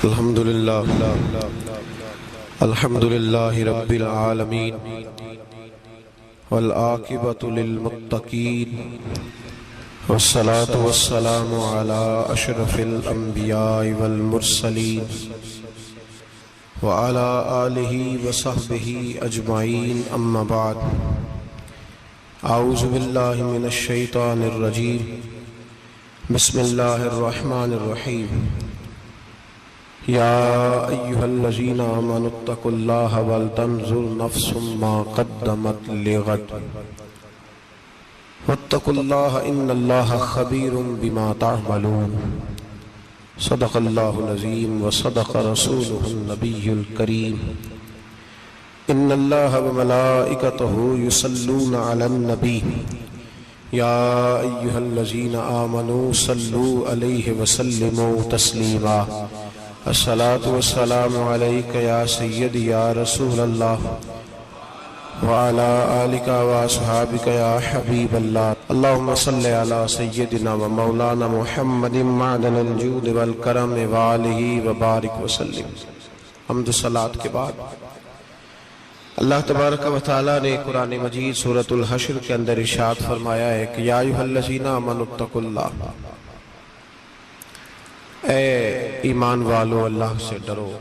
الحمد للہ رب العالمین والعاقبۃ للمتقین والصلاة والسلام علی اشرف الانبیاء والمرسلین وعلی آلہ وصحبہ اجمعین اما بعد اعوذ باللہ من الشیطان الرجیم بسم اللہ الرحمن الرحیم یا ایہا الذین آمنوا اتقوا اللہ ولتنظر نفس ما قدمت لغد واتقوا اللہ ان اللہ خبیر بما تعملون صدق اللہ العظیم وصدق رسولہ النبی الکریم ان اللہ وملائکتہ یصلون علی النبی یا ایہا الذین آمنوا صلوا علیہ وسلموا تسلیما الصلاة والسلام علیک یا سیدی یا رسول اللہ وعلا آلک واصحابک یا حبیب اللہ اللہم صلی علی سیدنا و مولانا محمد معدن الجود والکرم وآلہ وبارک وسلم۔ حمد و صلاة کے بعد اللہ تبارک و تعالیٰ نے قرآن مجید سورۃ الحشر کے اندر ارشاد فرمایا ہے کہ یا ایھا الذین آمنوا اتقوا اللہ، اے ایمان والو اللہ سے ڈرو،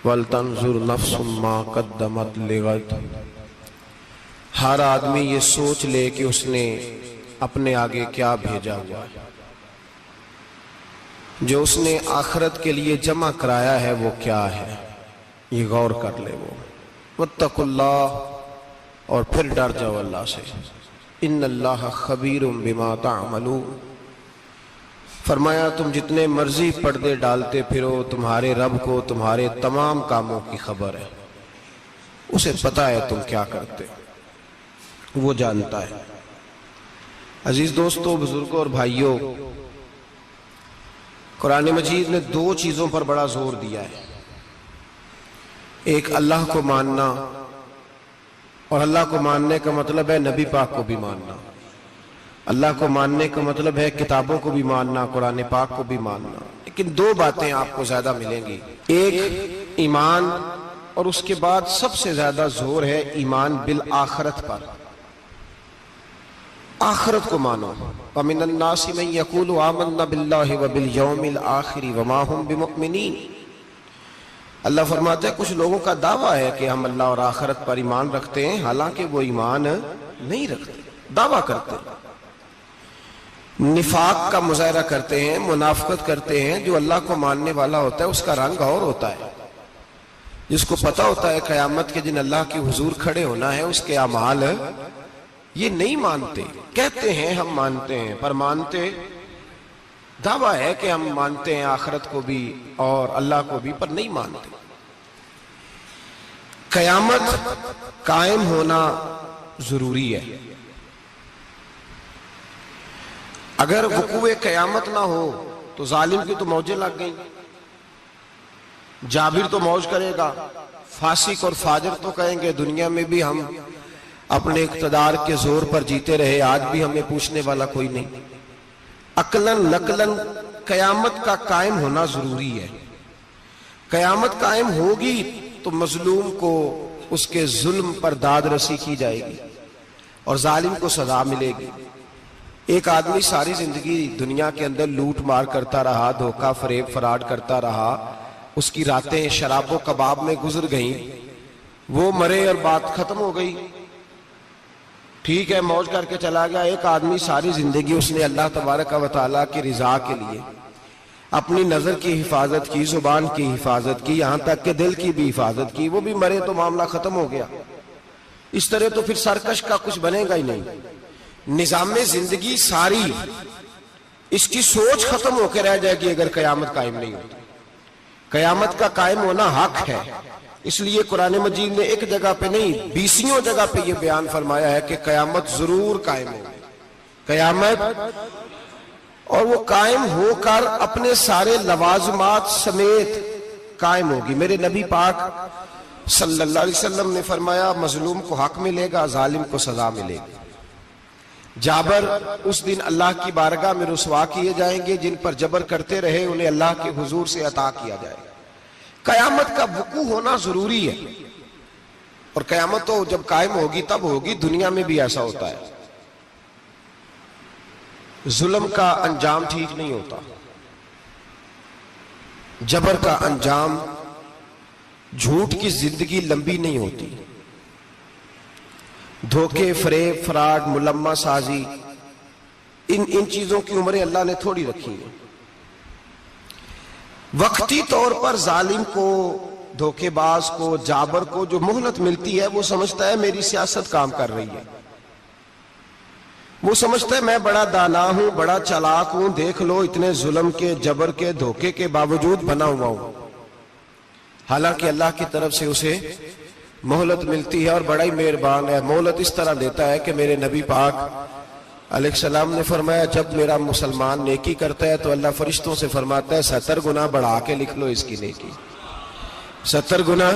وَلْتَنْظُرْ نَفْسٌ مَا قَدَّمَتْ لِغَدٍ، ہر آدمی یہ سوچ لے کہ اس نے اپنے آگے کیا بھیجا ہوا ہے، جو اس نے آخرت کے لیے جمع کرایا ہے وہ کیا ہے، یہ غور کر لے وہ۔ وَاتَّقُوا اللَّهَ، اور پھر ڈر جاؤ اللہ سے، إِنَّ اللَّهَ خَبِيرٌ بِمَا تَعْمَلُونَ، فرمایا تم جتنے مرضی پردے ڈالتے پھرو، تمہارے رب کو تمہارے تمام کاموں کی خبر ہے، اسے پتہ ہے تم کیا کرتے، وہ جانتا ہے۔ عزیز دوستو، بزرگوں اور بھائیوں، قرآن مجید نے دو چیزوں پر بڑا زور دیا ہے، ایک اللہ کو ماننا، اور اللہ کو ماننے کا مطلب ہے نبی پاک کو بھی ماننا، اللہ کو ماننے کا مطلب ہے کتابوں کو بھی ماننا، قرآن پاک کو بھی ماننا۔ لیکن دو باتیں آپ کو زیادہ ملیں گی، ایک ایمان، اور اس کے بعد سب سے زیادہ زور ہے ایمان بالآخرت پر، آخرت کو مانو۔ وَمِنَ النَّاسِ مَن يَقُولُ آمَنَّا بِاللَّهِ وَبِالْيَوْمِ الْآخِرِ وَمَا هُمْ بِمُؤْمِنِينَ، اللہ فرماتے ہیں کچھ لوگوں کا دعویٰ ہے کہ ہم اللہ اور آخرت پر ایمان رکھتے ہیں، حالانکہ وہ ایمان نہیں رکھتے، دعویٰ کرتے ہیں، نفاق کا مظاہرہ کرتے ہیں، منافقت کرتے ہیں۔ جو اللہ کو ماننے والا ہوتا ہے اس کا رنگ اور ہوتا ہے، جس کو پتہ ہوتا ہے قیامت کے دن اللہ کے حضور کھڑے ہونا ہے، اس کے اعمال یہ نہیں مانتے، کہتے ہیں ہم مانتے ہیں، پر مانتے، دعویٰ ہے کہ ہم مانتے ہیں آخرت کو بھی اور اللہ کو بھی، پر نہیں مانتے۔ قیامت قائم ہونا ضروری ہے، اگر وقوع قیامت نہ ہو تو ظالم کی تو موجیں لگ گئیں، جابر تو موج کرے گا، فاسق اور فاجر تو کہیں گے دنیا میں بھی ہم اپنے اقتدار کے زور پر جیتے رہے، آج بھی ہمیں پوچھنے والا کوئی نہیں۔ عقلاً نقلاً قیامت کا قائم ہونا ضروری ہے۔ قیامت قائم ہوگی تو مظلوم کو اس کے ظلم پر داد رسی کی جائے گی اور ظالم کو سزا ملے گی۔ ایک آدمی ساری زندگی دنیا کے اندر لوٹ مار کرتا رہا، دھوکہ فریب فراڈ کرتا رہا، اس کی راتیں شراب و کباب میں گزر گئیں، وہ مرے اور بات ختم ہو گئی، ٹھیک ہے موج کر کے چلا گیا۔ ایک آدمی ساری زندگی اس نے اللہ تبارک و تعالیٰ کی رضا کے لیے اپنی نظر کی حفاظت کی، زبان کی حفاظت کی، یہاں تک کہ دل کی بھی حفاظت کی، وہ بھی مرے تو معاملہ ختم ہو گیا۔ اس طرح تو پھر سرکش کا کچھ بنے گا ہی نہیں۔ نظام زندگی ساری اس کی سوچ ختم ہو کے رہ جائے گی اگر قیامت قائم نہیں ہوتی۔ قیامت کا قائم ہونا حق ہے، اس لیے قرآن مجید نے ایک جگہ پہ نہیں 20 جگہ پہ یہ بیان فرمایا ہے کہ قیامت ضرور قائم ہوگی، قیامت، اور وہ قائم ہو کر اپنے سارے لوازمات سمیت قائم ہوگی۔ میرے نبی پاک صلی اللہ علیہ وسلم نے فرمایا مظلوم کو حق ملے گا، ظالم کو سزا ملے گی۔ جابر اس دن اللہ کی بارگاہ میں رسوا کیے جائیں گے، جن پر جبر کرتے رہے انہیں اللہ کے حضور سے عطا کیا جائے گا۔ قیامت کا وقوع ہونا ضروری ہے، اور قیامت تو جب قائم ہوگی تب ہوگی، دنیا میں بھی ایسا ہوتا ہے۔ ظلم کا انجام ٹھیک نہیں ہوتا، جبر کا انجام، جھوٹ کی زندگی لمبی نہیں ہوتی، دھوکے، فریب، فراڈ، ملمہ سازی، ان چیزوں کی عمریں اللہ نے تھوڑی رکھی ہیں۔ وقتی طور پر ظالم کو، دھوکے باز کو، جابر کو جو مہلت ملتی ہے وہ سمجھتا ہے میری سیاست کام کر رہی ہے، وہ سمجھتا ہے میں بڑا دانا ہوں، بڑا چالاک ہوں، دیکھ لو اتنے ظلم کے، جبر کے، دھوکے کے باوجود بنا ہوا ہوں۔ حالانکہ اللہ کی طرف سے اسے مہلت ملتی ہے، اور بڑا ہی مہربان ہے، مہلت اس طرح دیتا ہے کہ میرے نبی پاک علیہ السلام نے فرمایا جب میرا مسلمان نیکی کرتا ہے تو اللہ فرشتوں سے فرماتا ہے 70 گنا بڑھا کے لکھ لو اس کی نیکی، 70 گنا۔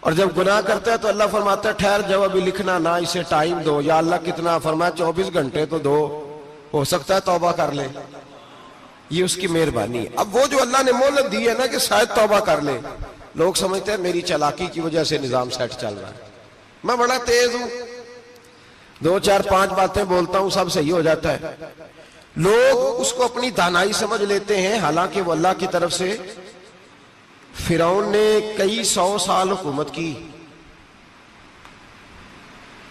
اور جب گناہ کرتا ہے تو اللہ فرماتا ہے ٹھہر جاؤ ابھی لکھنا نہ، اسے ٹائم دو۔ یا اللہ کتنا؟ فرمایا 24 گھنٹے تو دو، ہو سکتا ہے توبہ کر لے، یہ اس کی مہربانی ہے۔ اب وہ جو اللہ نے مہلت دی ہے نا کہ شاید توبہ کر لے، لوگ سمجھتے ہیں میری چالاکی کی وجہ سے نظام سیٹ چل رہا ہے، میں بڑا تیز ہوں، 2 4 5 باتیں بولتا ہوں سب صحیح ہو جاتا ہے۔ لوگ اس کو اپنی دانائی سمجھ لیتے ہیں، حالانکہ وہ اللہ کی طرف سے۔ فرعون نے کئی 100 سال حکومت کی،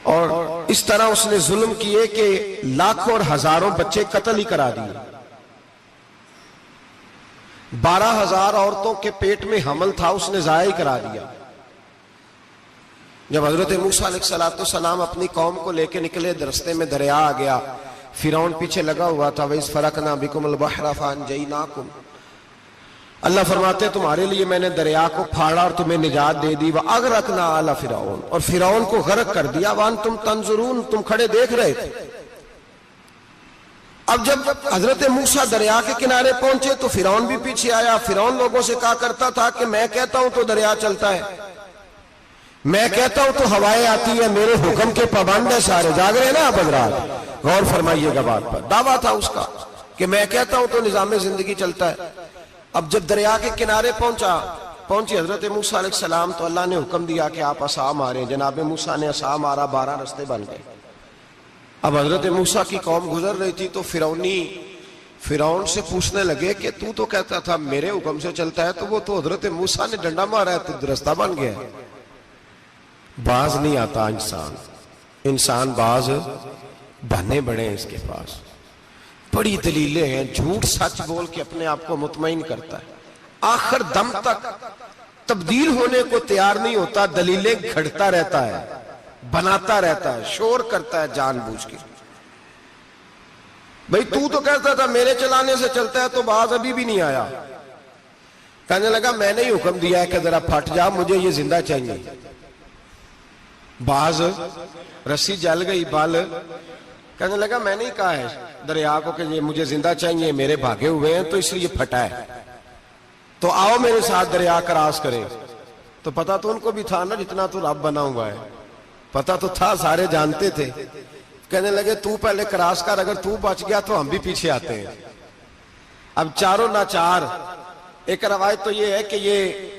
اور اس طرح اس نے ظلم کیے کہ لاکھوں اور ہزاروں بچے قتل ہی کرا دیے۔ 12,000 عورتوں کے پیٹ میں حمل تھا اس نے ضائع کرا دیا۔ جب حضرت موسیٰ علیہ السلام اپنی قوم کو لے کے نکلے، رستے میں دریا آ گیا، فرعون پیچھے لگا ہوا تھا، وَإِذْ فَرَقْنَا بِكُمُ الْبَحْرَ فَأَنْجَيْنَاكُمْ، اللہ فرماتے تمہارے لیے میں نے دریا کو پھاڑا اور تمہیں نجات دے دی، وَأَغْرَقْنَا آلَ فِرْعَوْنَ، اور فرعون کو غرق کر دیا، وَأَنْتُمْ تَنْظُرُونَ، تم کھڑے دیکھ رہے تھے۔ اب جب حضرت موسیٰ دریا کے کنارے پہنچے تو فرعون بھی پیچھے آیا۔ فرعون لوگوں سے کہا کرتا تھا کہ میں کہتا ہوں تو دریا چلتا ہے، میں کہتا ہوں تو ہوائیں آتی ہیں، میرے حکم کے پابند ہیں سارے۔ جاگ رہے ہیں نا آپ حضرات، غور فرمائیے گا بات پر۔ دعویٰ تھا اس کا کہ میں کہتا ہوں تو نظام زندگی چلتا ہے۔ اب جب دریا کے کنارے پہنچی حضرت موسیٰ علیہ السلام تو اللہ نے حکم دیا کہ آپ عصا ماریں۔ جناب موسیٰ نے عصا مارا، 12 رستے بن گئے۔ اب حضرت موسیٰ کی قوم گزر رہی تھی تو فرعون سے پوچھنے لگے کہ تو کہتا تھا میرے حکم سے چلتا ہے، تو وہ تو حضرت موسیٰ نے ڈنڈا مارا ہے تو رستہ بن گیا ہے۔ باز نہیں آتا انسان باز بہانے بڑے ہیں اس کے پاس، بڑی دلیلیں ہیں، جھوٹ سچ بول کے اپنے آپ کو مطمئن کرتا ہے، آخر دم تک تبدیل ہونے کو تیار نہیں ہوتا، دلیلیں گھڑتا رہتا ہے، بناتا رہتا ہے، شور کرتا ہے جان بوجھ کے۔ بھئی تو کہتا تھا میرے چلانے سے چلتا ہے، تو باز ابھی بھی نہیں آیا۔ کہنے لگا میں نے ہی حکم دیا ہے کہ ذرا پھٹ جا، مجھے یہ زندہ چاہیے۔ باز رسی جل گئی، بال کہنے لگا میں نے ہی کہا ہے دریا کو کہ یہ مجھے زندہ چاہیے، میرے بھاگے ہوئے ہیں تو اس لیے پھٹا ہے، تو آؤ میرے ساتھ دریا کراس کرے۔ تو پتا تو ان کو بھی تھا نا جتنا تو رب بنا ہوا ہے، پتا تو تھا، سارے جانتے تھے۔ کہنے لگے تو پہلے کراس کر، اگر تو بچ گیا تو ہم بھی پیچھے آتے ہیں۔ اب چاروں ناچار۔ ایک روایت تو یہ ہے کہ یہ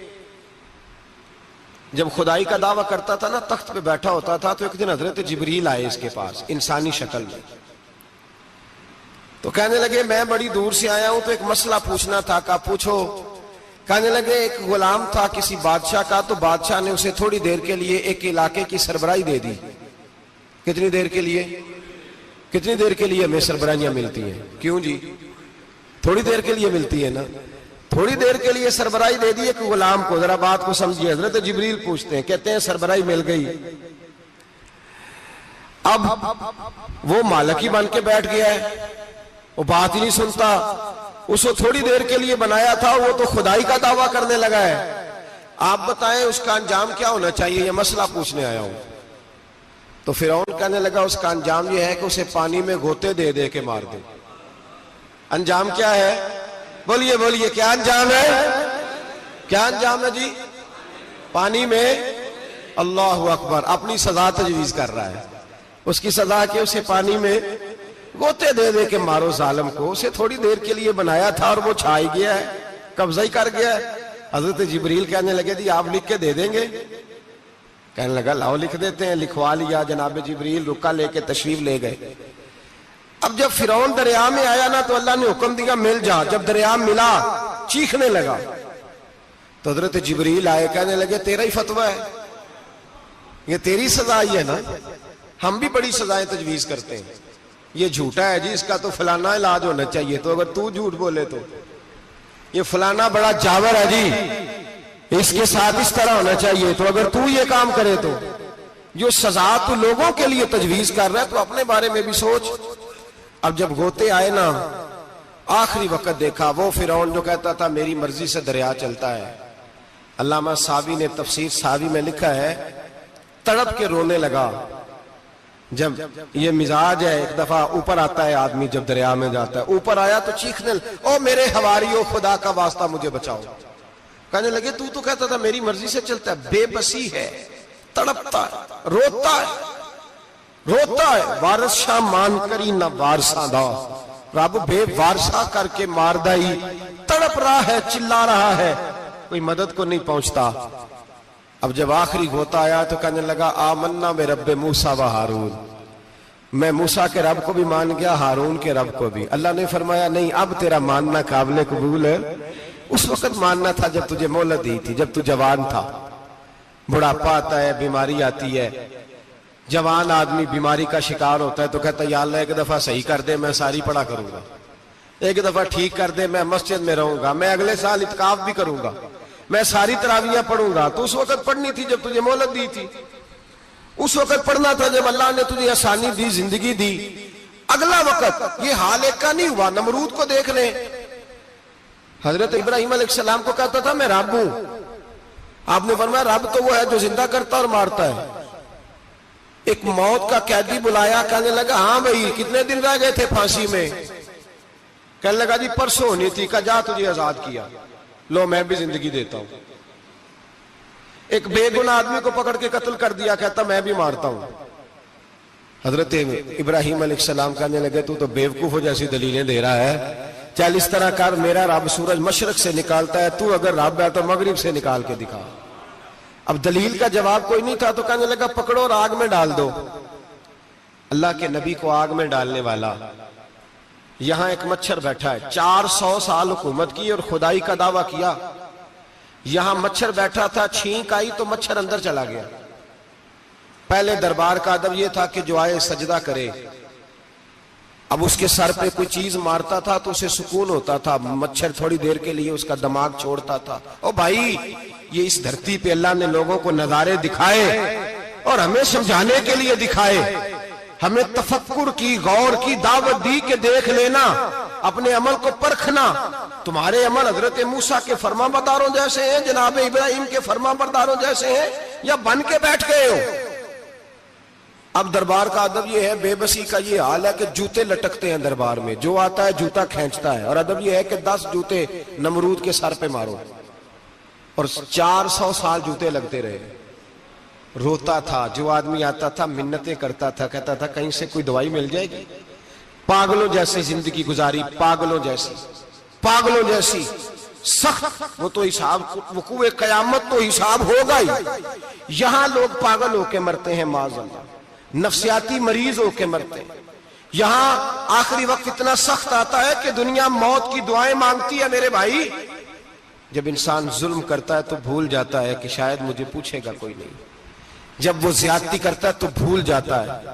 جب خدائی کا دعویٰ کرتا تھا نا، تخت پہ بیٹھا ہوتا تھا، تو ایک دن حضرت جبریل آئے اس کے پاس انسانی شکل میں، تو کہنے لگے میں بڑی دور سے آیا ہوں تو ایک مسئلہ پوچھنا تھا۔ کہا پوچھو۔ کہنے لگے ایک غلام تھا کسی بادشاہ کا، تو بادشاہ نے اسے تھوڑی دیر کے لیے ایک علاقے کی سربراہی دے دی۔ کتنی دیر کے لیے ہمیں سربراہیاں ملتی ہیں؟ کیوں جی؟ تھوڑی دیر کے لیے ملتی ہے نا، تھوڑی دیر کے لیے سربراہی دے دی ایک غلام کو۔ ذرا بات کو سمجھیے، حضرت جبریل پوچھتے ہیں، کہتے ہیں سربراہی مل گئی، اب وہ مالک ہی بن کے بیٹھ گیا ہے، وہ بات ہی نہیں سنتا، اس کو تھوڑی دیر کے لیے بنایا تھا، وہ تو خدائی کا دعویٰ کرنے لگا ہے۔ آپ بتائیں اس کا انجام کیا ہونا چاہیے؟ یہ مسئلہ پوچھنے آیا ہوں۔ تو فرعون کہنے لگا اس کا انجام یہ ہے کہ اسے پانی میں گھوتے دے دے کے مار دے۔ انجام کیا ہے؟ بولیے کیا انجام ہے؟ کیا انجام ہے جی؟ پانی میں۔ اللہ اکبر، اپنی سزا تجویز کر رہا ہے۔ اس کی سزا کہ اسے پانی میں گوتے دے دے کے مارو ظالم کو. اسے تھوڑی دیر کے لیے بنایا تھا اور وہ چھائی گیا ہے, قبضہ ہی کر گیا ہے. حضرت جبریل کہنے لگے جی آپ لکھ کے دے دیں گے؟ کہنے لگا لاؤ لکھ دیتے ہیں. لکھوا لیا. جناب جبریل رکا لے کے تشریف لے گئے. اب جب فرعون دریا میں آیا نا تو اللہ نے حکم دیا مل جا. جب دریا ملا چیخنے لگا تو حضرت جبریل آئے, کہنے لگے تیرا ہی فتویٰ ہے, یہ تیری سزا ہی ہے نا. ہم بھی بڑی سزائیں تجویز کرتے ہیں. یہ جھوٹا ہے جی, اس کا تو فلانا علاج ہونا چاہیے, تو اگر تو جھوٹ بولے تو یہ فلانا بڑا جاور ہے جی, اس کے ساتھ اس طرح ہونا چاہیے, تو اگر تو یہ کام کرے تو جو سزا تو لوگوں کے لیے تجویز کر رہا ہے تو اپنے بارے میں بھی سوچ. اب جب غوطے آئے نا آخری وقت دیکھا وہ فرعون جو کہتا تھا میری مرضی سے دریا چلتا ہے. علامہ ساوی نے تفسیر ساوی میں لکھا ہے تڑپ کے رونے لگا. جب یہ مزاج ہے, ایک دفعہ اوپر آتا ہے آدمی جب دریا میں جاتا ہے, اوپر آیا تو چیخنے او میرے حواریو خدا کا واسطہ مجھے بچاؤ. کہنے لگے تو کہتا تھا میری مرضی سے چلتا ہے. بے بسی ہے, تڑپتا ہے, روتا ہے. وارث شاہ مان کری نہ وارثہ دا, رب بے وارثہ کر کے مار دائی. تڑپ رہا ہے, چلا رہا ہے, کوئی مدد کو نہیں پہنچتا. اب جب آخری غوطہ آیا تو کہنے لگا آمنا میں رب موسیٰ و ہارون, میں موسیٰ کے رب کو بھی مان گیا, ہارون کے رب کو بھی. اللہ نے فرمایا نہیں, اب تیرا ماننا قابل قبول ہے. اس وقت ماننا تھا جب تجھے مہلت دی تھی, جب تو جوان تھا. بڑھاپا آتا ہے, بیماری آتی ہے, جوان آدمی بیماری کا شکار ہوتا ہے تو کہتا ہے یا اللہ ایک دفعہ صحیح کر دے میں ساری پڑھا کروں گا, ایک دفعہ ٹھیک کر دے میں مسجد میں رہوں گا, میں اگلے سال اعتکاف بھی کروں گا, میں ساری تراویحیں پڑھوں گا. تو اس وقت پڑھنی تھی جب تجھے مہلت دی تھی, اس وقت پڑھنا تھا جب اللہ نے تجھے آسانی دی, زندگی دی. اگلا وقت یہ حال ایک کا نہیں ہوا. نمرود کو دیکھ لیں, حضرت ابراہیم علیہ السلام کو کہتا تھا میں رب ہوں. آپ نے فرمایا رب تو وہ ہے جو زندہ کرتا اور مارتا ہے. ایک موت کا قیدی بلایا, کہنے لگا ہاں بھائی کتنے دن رہ گئے تھے پھانسی میں؟ کہنے لگا جی پرسوں ہونی تھی. کہا جا تجھے آزاد کیا, لو میں بھی زندگی دیتا ہوں. ایک بے گناہ آدمی کو پکڑ کے قتل کر دیا, کہتا میں بھی مارتا ہوں. حضرت ابراہیم علیہ السلام کہنے لگے تو بیوقوفوں جیسی دلیلیں دے رہا ہے, چل اس طرح کر, میرا رب سورج مشرق سے نکالتا ہے, تو اگر رب ہے تو مغرب سے نکال کے دکھا. اب دلیل کا جواب کوئی نہیں تھا تو کہنے لگا پکڑو اور آگ میں ڈال دو. اللہ کے نبی کو آگ میں ڈالنے والا. یہاں ایک مچھر بیٹھا ہے, 400 سال حکومت کی اور خدائی کا دعویٰ کیا. یہاں مچھر بیٹھا تھا, چھینک آئی تو مچھر اندر چلا گیا. پہلے دربار کا ادب یہ تھا کہ جو آئے سجدہ کرے. اب اس کے سر پہ کوئی چیز مارتا تھا تو اسے سکون ہوتا تھا, مچھر تھوڑی دیر کے لیے اس کا دماغ چھوڑتا تھا. او بھائی یہ اس دھرتی پہ اللہ نے لوگوں کو نظارے دکھائے اور ہمیں سمجھانے کے لیے دکھائے, ہمیں تفکر کی, غور کی دعوت دی کہ دیکھ لینا, اپنے عمل کو پرکھنا. تمہارے عمل حضرت موسیٰ کے فرما برداروں جیسے ہیں, جناب ابراہیم کے فرما برداروں جیسے ہیں, یا بن کے بیٹھ گئے ہو؟ اب دربار کا ادب یہ ہے, بے بسی کا یہ حال ہے کہ جوتے لٹکتے ہیں دربار میں, جو آتا ہے جوتا کھینچتا ہے. اور ادب یہ ہے کہ 10 جوتے نمرود کے سر پہ مارو, اور 400 سال جوتے لگتے رہے. روتا تھا, جو آدمی آتا تھا منتیں کرتا تھا, کہتا تھا کہیں سے کوئی دوائی مل جائے گی. پاگلوں جیسی زندگی گزاری, پاگلوں جیسی سخت. وہ تو حساب, وقوع قیامت تو حساب ہوگا ہی. یہاں لوگ پاگل ہو کے مرتے ہیں, معاذ اللہ, نفسیاتی مریض ہو کے مرتے ہیں. یہاں آخری وقت اتنا سخت آتا ہے کہ دنیا موت کی دعائیں مانگتی ہے. میرے بھائی جب انسان ظلم کرتا ہے تو بھول جاتا ہے کہ شاید مجھے پوچھے گا کوئی نہیں. جب وہ زیادتی کرتا ہے تو بھول جاتا ہے.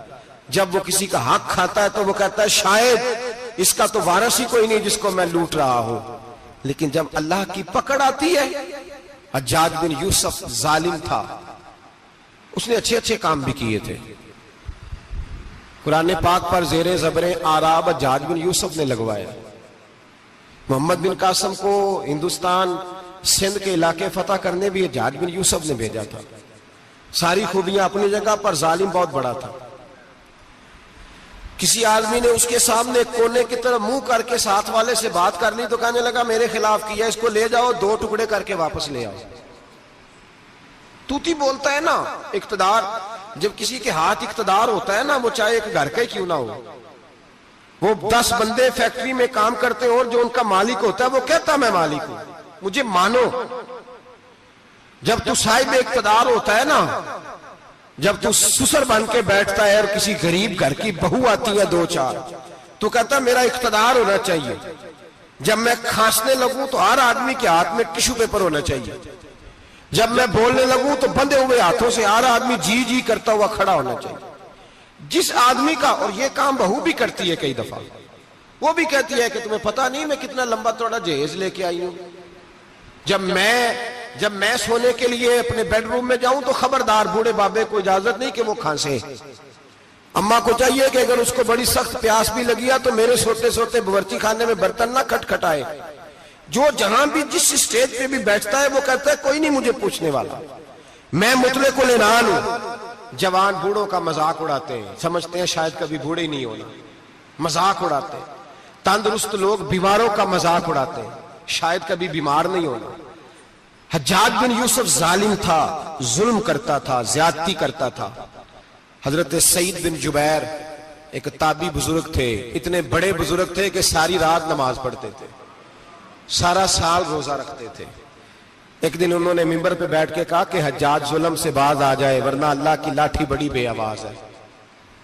جب وہ کسی کا حق کھاتا ہے تو وہ کہتا ہے شاید اس کا تو وارث ہی کوئی نہیں جس کو میں لوٹ رہا ہوں. لیکن جب اللہ کی پکڑ آتی ہے, حجاج بن یوسف ظالم تھا, اس نے اچھے کام بھی کیے تھے. قرآن پاک پر زیر زبر آراب حجاج بن یوسف نے لگوایا. محمد بن قاسم کو ہندوستان سندھ کے علاقے فتح کرنے بھی حجاج بن یوسف نے بھیجا تھا. ساری خوبیاں اپنی جگہ پر, ظالم بہت بڑا تھا. کسی آدمی نے اس کے سامنے کونے کی طرف منہ کر کے ساتھ والے سے بات کر لی تو کہنے لگا میرے خلاف کیا, اس کو لے جاؤ 2 ٹکڑے کر کے واپس لے آؤ. توتی بولتا ہے نا, اقتدار. جب کسی کے ہاتھ اقتدار ہوتا ہے نا، وہ چاہے ایک گھر کا ہی کیوں نہ ہو، وہ 10 بندے فیکٹری میں کام کرتے ہیں اور جو ان کا مالک ہوتا ہے وہ کہتا میں مالک ہوں، مجھے مانو۔ جب تو صاحب اقتدار ہوتا ہے نا، جب تو سسر بن کے بیٹھتا ہے اور کسی غریب گھر کی بہو آتی ہے 2-4، تو کہتا میرا اقتدار ہونا چاہیے۔ جب میں کھانسنے لگوں تو ہر آدمی کے ہاتھ میں ٹشو پیپر ہونا چاہیے، جب میں بولنے لگوں تو بندھے ہوئے ہاتھوں سے ہر آدمی جی جی کرتا ہوا کھڑا ہونا چاہیے۔ جس آدمی کا، اور یہ کام بہو بھی کرتی ہے کئی دفعہ، وہ بھی کہتی ہے کہ تمہیں پتا نہیں میں کتنا لمبا چوڑا جہیز لے کے آئی ہوں، جب میں سونے کے لیے اپنے بیڈ روم میں جاؤں تو خبردار بوڑھے بابے کو اجازت نہیں کہ وہ کھانسے۔ اماں کو چاہیے کہ اگر اس کو بڑی سخت پیاس بھی لگی ہے تو میرے سوتے سوتے باورچی خانے میں برتن نہ کھٹکھٹائے۔ جو جہاں بھی جس اسٹیج پہ بھی بیٹھتا ہے وہ کہتا ہے کوئی نہیں مجھے پوچھنے والا، میں مطلق العنان ہوں۔ جوان بوڑھوں کا مذاق اڑاتے ہیں، سمجھتے ہیں شاید کبھی بوڑھے نہیں ہونا، مذاق اڑاتے ہیں۔ تندرست لوگ بیماروں کا مذاق اڑاتے ہیں، شاید کبھی بیمار نہیں ہونا۔ حجاج بن یوسف ظالم تھا، ظلم کرتا تھا، زیادتی کرتا تھا۔ حضرت سعید بن جبیر ایک تابعی بزرگ تھے، اتنے بڑے بزرگ تھے کہ ساری رات نماز پڑھتے تھے، سارا سال روزہ رکھتے تھے۔ ایک دن انہوں نے منبر پہ بیٹھ کے کہا کہ حجاج ظلم سے باز آ جائے ورنہ اللہ کی لاٹھی بڑی بے آواز ہے۔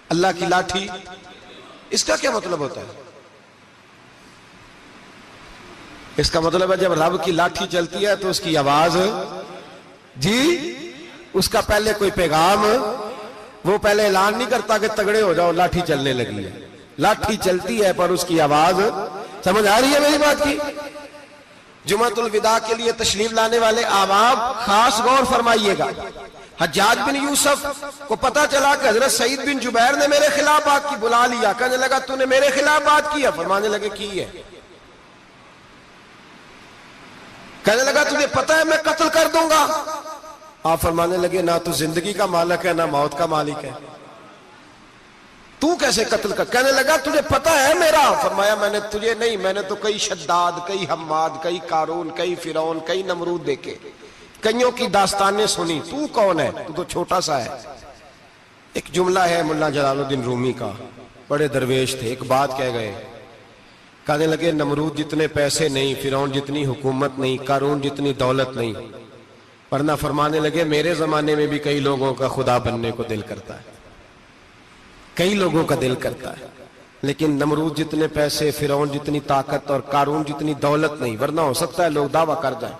اللہ کی لاٹھی، اس کا کیا مطلب ہوتا ہے؟ اس کا مطلب ہے جب رب کی لاٹھی چلتی ہے تو اس کی آواز، جی اس کا پہلے کوئی پیغام، وہ پہلے اعلان نہیں کرتا کہ تگڑے ہو جاؤ لاٹھی چلنے لگی ہے، لاٹھی چلتی ہے پر اس کی آواز، سمجھ آ رہی ہے میری بات کی؟ جمعۃ الوداع کے لیے تشریف لانے والے احباب خاص غور فرمائیے گا۔ حجاج بن یوسف کو پتا چلا کہ حضرت سعید بن جبیر نے میرے خلاف بات کی، بلا لیا، کہنے لگا تو نے میرے خلاف بات کی ہے؟ فرمانے لگے کی ہے۔ کہنے لگا تجھے پتا ہے میں قتل کر دوں گا؟ آپ فرمانے لگے نہ تو زندگی کا مالک ہے نہ موت کا مالک ہے، تو کیسے قتل کر؟ کہنے لگا تجھے پتا ہے میرا؟ فرمایا میں نے تجھے نہیں، میں نے تو کئی شداد، کئی حماد، کئی قارون، کئی فرعون، کئی نمرود دیکھے، کئیوں کی داستانیں سنی، تو کون ہے؟ تو چھوٹا سا ہے۔ ایک جملہ ہے ملا جلال الدین رومی کا، بڑے درویش تھے، ایک بات کہہ گئے، کہنے لگے نمرود جتنے پیسے نہیں، فرعون جتنی حکومت نہیں، قارون جتنی دولت نہیں، ورنہ فرمانے لگے میرے زمانے میں بھی کئی لوگوں کا خدا بننے کو دل کرتا ہے، کئی لوگوں کا دل کرتا ہے، لیکن نمرود جتنے پیسے، فرعون جتنی طاقت اور قارون جتنی دولت نہیں، ورنہ ہو سکتا ہے لوگ دعویٰ کر جائیں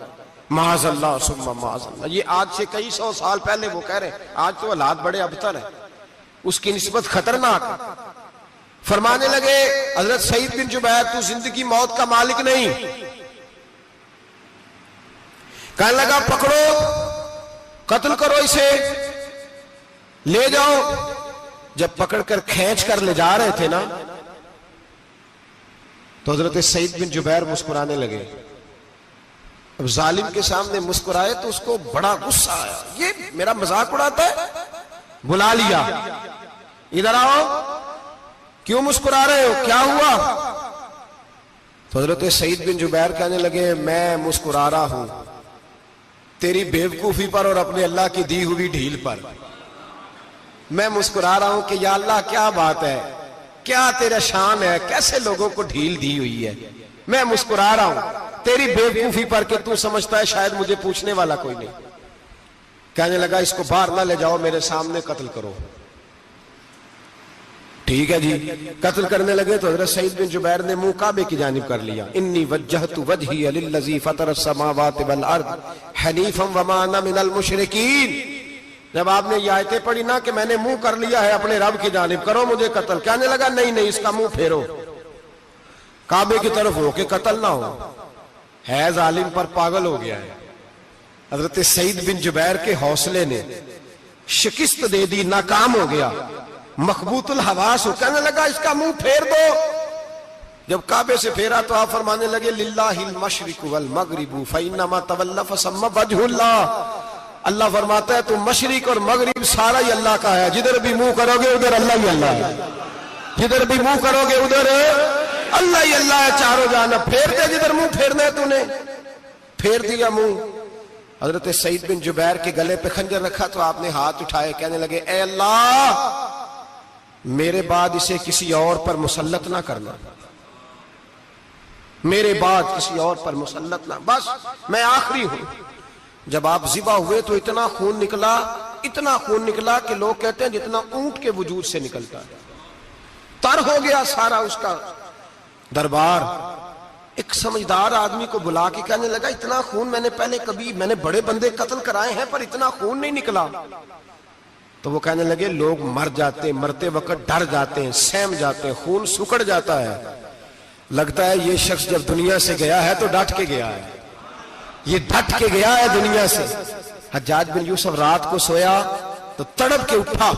معاذ اللہ ثم معاذ اللہ۔ یہ آج سے کئی سو سال پہلے وہ کہہ رہے ہیں، آج تو حالات بڑے ابتر ہیں، اس کی نسبت خطرناک ہے۔ فرمانے لگے حضرت سعید بن جبیر تو زندگی موت کا مالک نہیں۔ کہنے لگا پکڑو، قتل کرو اسے، لے جاؤ۔ جب پکڑ کر کھینچ کر لے جا رہے تھے نا تو حضرت سعید بن جبیر مسکرانے لگے۔ اب ظالم کے سامنے مسکرائے تو اس کو بڑا غصہ آیا، یہ میرا مذاق اڑاتا ہے؟ بلا لیا، ادھر آؤ، کیوں مسکرا رہے ہو، کیا ہوا؟ تو حضرت سعید بن جبیر کہنے لگے میں مسکرا رہا ہوں تیری بیوقوفی پر اور اپنے اللہ کی دی ہوئی ڈھیل پر۔ میں مسکرا رہا ہوں کہ یا اللہ کیا بات ہے، کیا تیرا شان ہے، کیسے لوگوں کو ڈھیل دی ہوئی ہے۔ میں مسکرا رہا ہوں تیری بیوقوفی پر کہ تو سمجھتا ہے شاید مجھے پوچھنے والا کوئی نہیں۔ کہنے لگا اس کو باہر نہ لے جاؤ، میرے سامنے قتل کرو۔ ٹھیک ہے جی، قتل کرنے لگے تو حضرت سعید بن جبیر نے منہ کعبے کی جانب کر لیا، انی وجہت وجہی للذی فطر السماوات والارض حنیفا وما انا من المشرکین۔ جب آپ نے یہ آیتیں پڑھی نا کہ میں نے منہ کر لیا ہے اپنے رب کی جانب، کرو مجھے قتل، کہنے لگا نہیں نہیں، اس کا منہ پھیرو، کعبے کی طرف ہو کے قتل نہ ہو، ہے ظالم پر پاگل ہو گیا ہے۔ حضرت سعید بن جبیر کے حوصلے نے شکست دے دی، ناکام ہو گیا، مخبوط الحواس ہو، کہنے لگا اس کا منہ پھیر دو۔ جب کعبے سے پھیرا تو آپ فرمانے لگے للہ المشرق والمغرب فإنما تولى فثم وجه اللہ۔ اللہ فرماتا ہے تو مشرق اور مغرب سارا ہی اللہ کا ہے، جدھر بھی منہ کرو گے ادھر اللہ ہی اللہ ہے، جدھر بھی منہ کرو گے ادھر اللہ ہی اللہ ہے، چاروں جانب۔ پھیر دے جدھر منہ پھیرنا ہے، تو نے پھیر دیا منہ۔ حضرت سعید بن جبیر کے گلے پہ خنجر رکھا تو آپ نے ہاتھ اٹھائے, کہنے لگے اے اللہ میرے بعد اسے کسی اور پر مسلط نہ کرنا, میرے بعد کسی اور پر مسلط نہ, بس میں آخری ہوں. جب آپ ذبح ہوئے تو اتنا خون نکلا کہ لوگ کہتے ہیں جتنا اونٹ کے وجود سے نکلتا ہے. تر ہو گیا سارا اس کا دربار. ایک سمجھدار آدمی کو بلا کے کہنے لگا اتنا خون میں نے بڑے بندے قتل کرائے ہیں پر اتنا خون نہیں نکلا. تو وہ کہنے لگے لوگ مر جاتے, مرتے وقت ڈر جاتے ہیں, سہم جاتے ہیں, خون سکڑ جاتا ہے. لگتا ہے یہ شخص جب دنیا سے گیا ہے تو ڈٹ کے گیا ہے, یہ ڈٹ کے گیا ہے دنیا سے. حجاج بن یوسف رات کو سویا تو تڑپ کے اٹھا,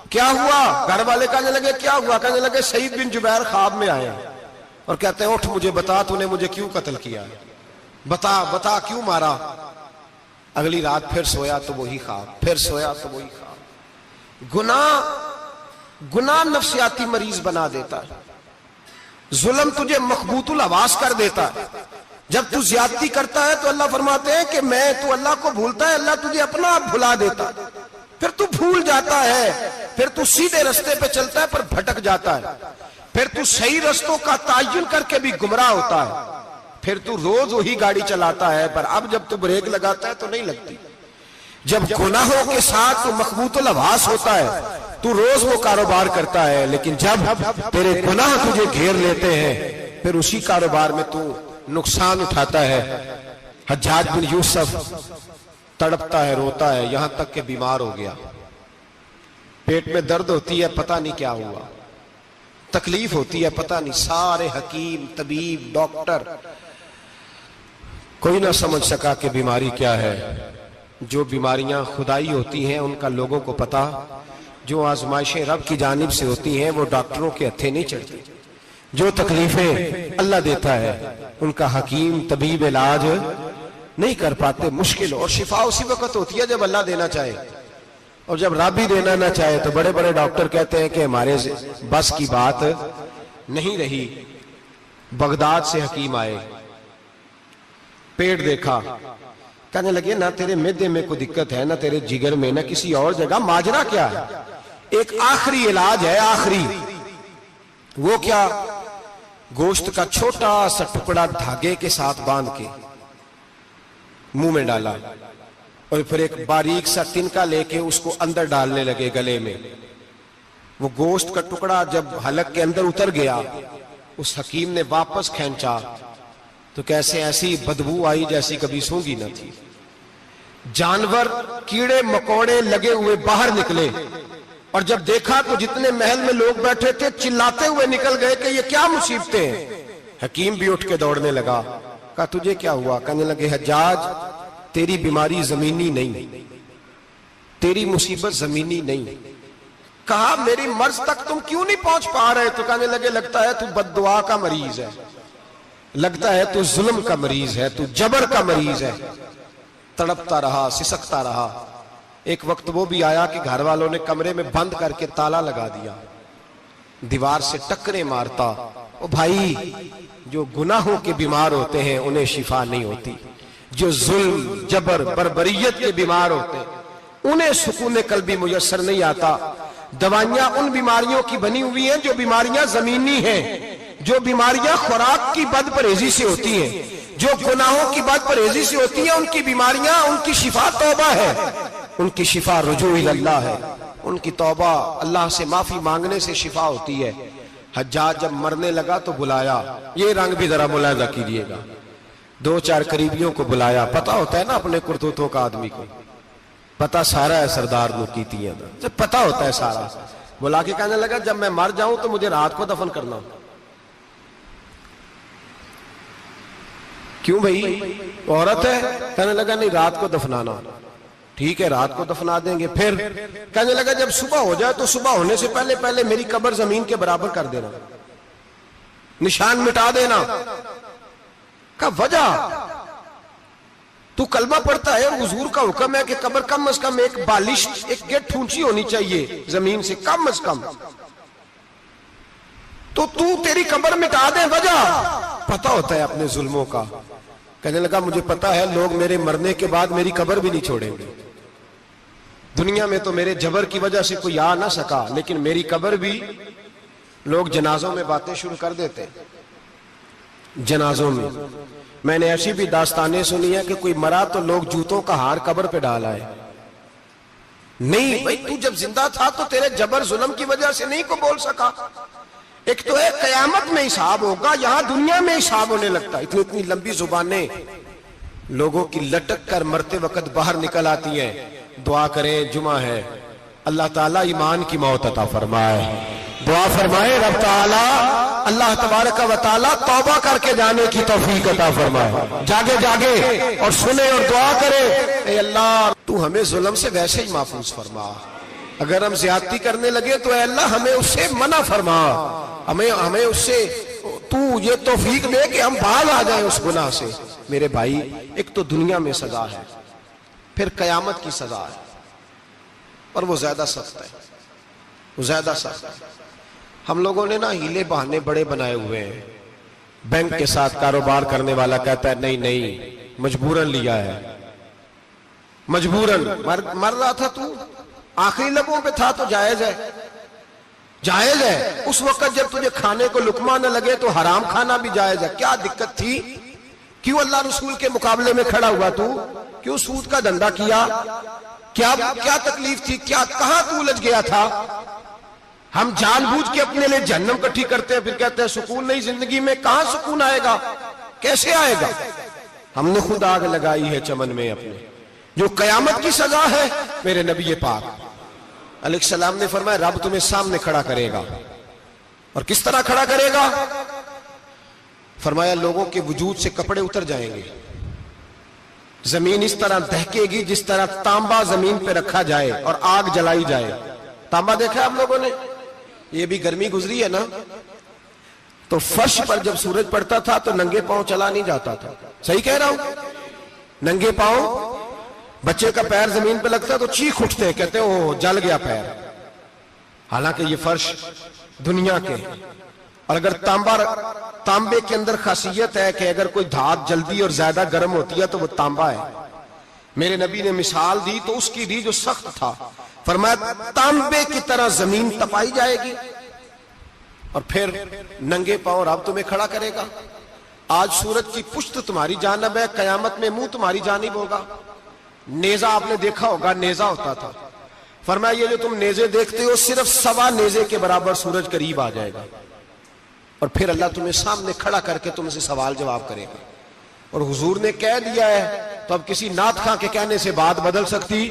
کیا ہوا؟ گھر والے کہنے لگے کیا ہوا؟ کہنے لگے سعید بن جبیر خواب میں آئے اور کہتے ہیں اٹھ مجھے بتا تو نے مجھے کیوں قتل کیا, بتا کیوں مارا. اگلی رات پھر سویا تو وہی خواب, پھر سویا تو وہی خواب. گناہ نفسیاتی مریض بنا دیتا ہے, ظلم تجھے مخبوط الحواس کر دیتا ہے. جب تو زیادتی کرتا ہے تو اللہ فرماتے ہیں کہ تو اللہ کو بھولتا ہے, اللہ تجھے اپنا آپ بھلا دیتا ہے. پھر تو بھول جاتا ہے, پھر تو سیدھے رستے پہ چلتا ہے پر بھٹک جاتا ہے, پھر تو صحیح رستوں کا تعین کر کے بھی گمراہ ہوتا ہے, پھر تو روز وہی گاڑی چلاتا ہے پر اب جب تو بریک لگاتا ہے تو نہیں لگتی. جب گناہوں کے ساتھ تو مخبوط الحواس ہوتا ہے تو روز وہ کاروبار کرتا ہے, لیکن جب تیرے گناہ تجھے گھیر لیتے ہیں پھر اسی کاروبار میں تو نقصان اٹھاتا ہے. حجاج بن یوسف تڑپتا ہے, روتا ہے, یہاں تک کہ بیمار ہو گیا. پیٹ میں درد ہوتی ہے, پتہ نہیں کیا ہوا, تکلیف ہوتی ہے, پتہ نہیں. سارے حکیم, طبیب, ڈاکٹر کوئی نہ سمجھ سکا کہ بیماری کیا ہے. جو بیماریاں خدائی ہوتی ہیں ان کا لوگوں کو پتا, جو آزمائشیں رب کی جانب سے ہوتی ہیں وہ ڈاکٹروں کے ہتھے نہیں چڑھتی. جو تکلیفیں اللہ دیتا ہے ان کا حکیم طبیب علاج نہیں کر پاتے, مشکل. اور شفا اسی وقت ہوتی ہے جب اللہ دینا چاہے, اور جب رب ہی دینا نہ چاہے تو بڑے بڑے ڈاکٹر کہتے ہیں کہ ہمارے بس کی بات نہیں رہی. بغداد سے حکیم آئے, پیٹ دیکھا, کہنے لگے نہ تیرے معدے میں کوئی دقت ہے, نہ تیرے جگر میں, نہ کسی اور جگہ, ماجرا کیا ہے؟ ایک آخری علاج ہے, آخری. وہ کیا؟ گوشت کا چھوٹا سا ٹکڑا دھاگے کے ساتھ باندھ کے منہ میں ڈالا اور پھر ایک باریک سا تنکا لے کے اس کو اندر ڈالنے لگے گلے میں. وہ گوشت کا ٹکڑا جب حلق کے اندر اتر گیا, اس حکیم نے واپس کھینچا تو کیسے ایسی بدبو آئی جیسی کبھی سونگی نہ تھی. جانور, کیڑے مکوڑے لگے ہوئے باہر نکلے, اور جب دیکھا تو جتنے محل میں لوگ بیٹھے تھے چلاتے ہوئے نکل گئے کہ یہ کیا مصیبتیں ہیں. حکیم بھی اٹھ کے دوڑنے لگا, کہا تجھے کیا ہوا؟ کہنے لگے حجاج تیری بیماری زمینی نہیں, تیری مصیبت زمینی نہیں. کہا میری مرض تک تم کیوں نہیں پہنچ پا رہے؟ تو کہنے لگے لگتا ہے تو بد دعا کا مریض ہے, لگتا ہے تو ظلم کا مریض ہے, تو جبر کا مریض ہے. تڑپتا رہا, سسکتا رہا. ایک وقت وہ بھی آیا کہ گھر والوں نے کمرے میں بند کر کے تالا لگا دیا, دیوار سے ٹکرے مارتا. او بھائی, جو گناہوں کے بیمار ہوتے ہیں انہیں شفا نہیں ہوتی, جو ظلم, جبر, بربریت کے بیمار ہوتے ہیں انہیں سکون قلبی میسر نہیں آتا. دوائیاں ان بیماریوں کی بنی ہوئی ہیں جو بیماریاں زمینی ہیں, جو بیماریاں خوراک کی بد پرہیزی سے ہوتی ہیں, جو گناہوں کی بد پرہیزی سے ہوتی ہیں, ان کی بیماریاں, ان کی شفا توبہ ہے, ان کی شفا رجوع اللہ ہے, ان کی توبہ اللہ سے معافی مانگنے سے شفا ہوتی ہے. حجاج جب مرنے لگا تو بلایا, یہ رنگ بھی ذرا ملاحظہ کیجئے گا, 2-4 قریبیوں کو بلایا. پتا ہوتا ہے نا اپنے کرتوتوں کا آدمی کو, پتا سارا ہے سردار نکیتیاں, پتا ہوتا ہے سارا. بلا کے کہنے لگا جب میں مر جاؤں تو مجھے رات کو دفن کرنا. کیوں بھائی, عورت ہے؟ کہنے لگا نہیں, رات کو دفنانا. ٹھیک ہے, رات کو دفنا دیں گے. پھر کہنے لگا جب صبح ہو جائے تو صبح ہونے سے پہلے پہلے میری قبر زمین کے برابر کر دینا, نشان مٹا دینا. کا وجہ تو کلمہ پڑھتا ہے اور حضور کا حکم ہے کہ قبر کم از کم ایک بالش, ایک گیٹ اونچی ہونی چاہیے زمین سے کم از کم, تو تیری قبر مٹا دے. وجہ پتہ ہوتا ہے اپنے ظلموں کا. کہنے لگا مجھے پتا ہے لوگ میرے مرنے کے بعد میری قبر بھی نہیں چھوڑیں گے. دنیا میں تو میرے جبر کی وجہ سے کوئی آ نہ سکا، لیکن میری قبر بھی لوگ جنازوں میں باتیں شروع کر دیتے. جنازوں میں نے ایسی بھی داستانیں سنی ہے کہ کوئی مرا تو لوگ جوتوں کا ہار قبر پہ ڈال آئے. نہیں بھائی، تو جب زندہ تھا تو تیرے جبر ظلم کی وجہ سے نہیں کو بول سکا. ایک تو ہے قیامت میں حساب ہوگا، یہاں دنیا میں حساب ہونے لگتا. اتنی لمبی زبانیں لوگوں کی لٹک کر مرتے وقت باہر نکل آتی ہیں. دعا کریں، جمعہ ہے، اللہ تعالیٰ ایمان کی موت عطا فرمائے. دعا فرمائے رب تعالیٰ اللہ تبارک و تعالیٰ توبہ کر کے جانے کی توفیق عطا فرمائے. جاگے جاگے اور سنے اور دعا کرے، اے اللہ تو ہمیں ظلم سے ویسے ہی محفوظ فرما. اگر ہم زیادتی کرنے لگے تو اے اللہ ہمیں اس سے منع فرما. ہمیں اس سے تو یہ توفیق دے کہ ہم باز آ جائیں اس گناہ سے. میرے بھائی، ایک تو دنیا میں سزا ہے، پھر قیامت کی سزا ہے، اور وہ زیادہ سخت ہے. وہ زیادہ سخت ہے. ہم لوگوں نے نا ہیلے بہانے بڑے بنائے ہوئے ہیں. بینک کے ساتھ کاروبار کرنے والا کہتا ہے نہیں مجبوراً لیا ہے، مجبوراً مر رہا تھا تو آخری لبوں پہ تھا تو جائز ہے. جائز ہے. اس وقت جب تجھے کھانے کو لقمہ نہ لگے تو حرام کھانا بھی جائز ہے. کیا دقت تھی؟ کیوں اللہ رسول کے مقابلے میں کھڑا ہوا تو؟ کیوں سود کا دھندا کیا؟ کیا تکلیف تھی؟ کہاں تو الجھ گیا تھا؟ ہم جان بوجھ کے اپنے لیے جہنم کٹھی کرتے ہیں، پھر کہتے ہیں سکون نہیں زندگی میں. کہاں سکون آئے گا؟ کیسے آئے گا؟ ہم نے خود آگ لگائی ہے چمن میں اپنے. جو قیامت کی سزا ہے، میرے نبی پاک علیہ السلام نے فرمایا رب تمہیں سامنے کھڑا کرے گا. اور کس طرح کھڑا کرے گا؟ فرمایا لوگوں کے وجود سے کپڑے اتر جائیں گے، زمین اس طرح دہکے گی جس طرح تانبا زمین پہ رکھا جائے اور آگ جلائی جائے. تانبا دیکھا آپ لوگوں نے؟ یہ بھی گرمی گزری ہے نا، تو فرش پر جب سورج پڑتا تھا تو ننگے پاؤں چلا نہیں جاتا تھا. صحیح کہہ رہا ہوں؟ ننگے پاؤں، بچے کا پیر زمین پہ لگتا ہے تو چیخ اٹھتے ہیں، کہتے ہیں اوہ جل گیا پیر. حالانکہ یہ فرش دنیا کے. اور اگر تانبے کے اندر خاصیت ہے کہ اگر کوئی دھات جلدی اور زیادہ گرم ہوتی ہے تو وہ تانبا ہے. میرے نبی نے مثال دی تو اس کی دی جو سخت تھا. فرمایا تانبے کی طرح زمین تپائی جائے گی اور پھر ننگے پاؤں رب تمہیں کھڑا کرے گا. آج سورج کی پشت تمہاری جانب ہے، قیامت میں منہ تمہاری جانب ہوگا. نیزہ آپ نے دیکھا ہوگا، نیزہ ہوتا تھا. فرمایا یہ جو تم نیزے دیکھتے ہو صرف 1.25 نیزے کے برابر سورج قریب آ جائے گا، اور پھر اللہ تمہیں سامنے کھڑا کر کے تم سے سوال جواب کرے گا. اور حضور نے کہہ دیا ہے تو اب کسی نعت خواں کے کہنے سے بات بدل سکتی،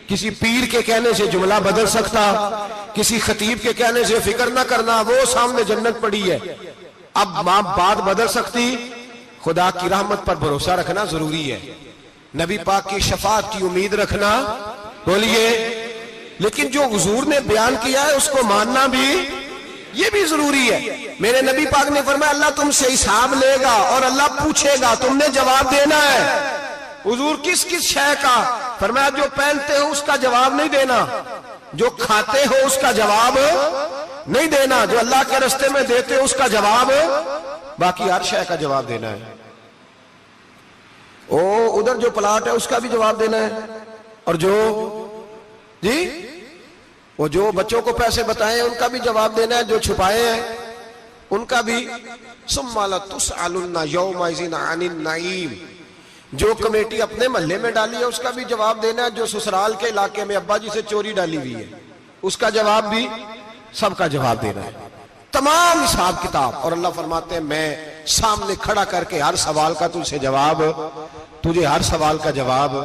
کسی پیر کے کہنے سے جملہ بدل سکتا، کسی خطیب کے کہنے سے فکر نہ کرنا وہ سامنے جنت پڑی ہے. اب بات بدل سکتی؟ خدا کی رحمت پر بھروسہ رکھنا ضروری ہے، نبی پاک کی شفاعت کی امید رکھنا. بولیے. لیکن جو حضور نے بیان کیا ہے اس کو ماننا بھی یہ بھی ضروری ہے. میرے نبی پاک نے فرمایا اللہ تم سے حساب لے گا اور اللہ پوچھے گا، تم نے جواب دینا ہے. حضور کس شے کا؟ فرمایا جو پہنتے ہو اس کا جواب نہیں دینا، جو کھاتے ہو اس کا جواب نہیں دینا، جو اللہ کے راستے میں دیتے ہو اس کا جواب، باقی ہر شے کا جواب دینا ہے. ادھر جو پلاٹ ہے اس کا بھی جواب دینا ہے، اور وہ جو بچوں کو پیسے بتائے ان کا بھی جواب دینا ہے، جو چھپائے ہیں ان کا بھی. ثم لتسألن یومئذ عن النعیم. جو کمیٹی اپنے محلے میں ڈالی ہے اس کا بھی جواب دینا ہے، جو سسرال کے علاقے میں ابا جی سے چوری ڈالی ہوئی ہے اس کا جواب بھی، سب کا جواب دینا ہے. تمام حساب کتاب. اور اللہ فرماتے ہیں میں سامنے کھڑا کر کے ہر سوال کا تجھ سے جواب، تجھے ہر سوال کا جواب.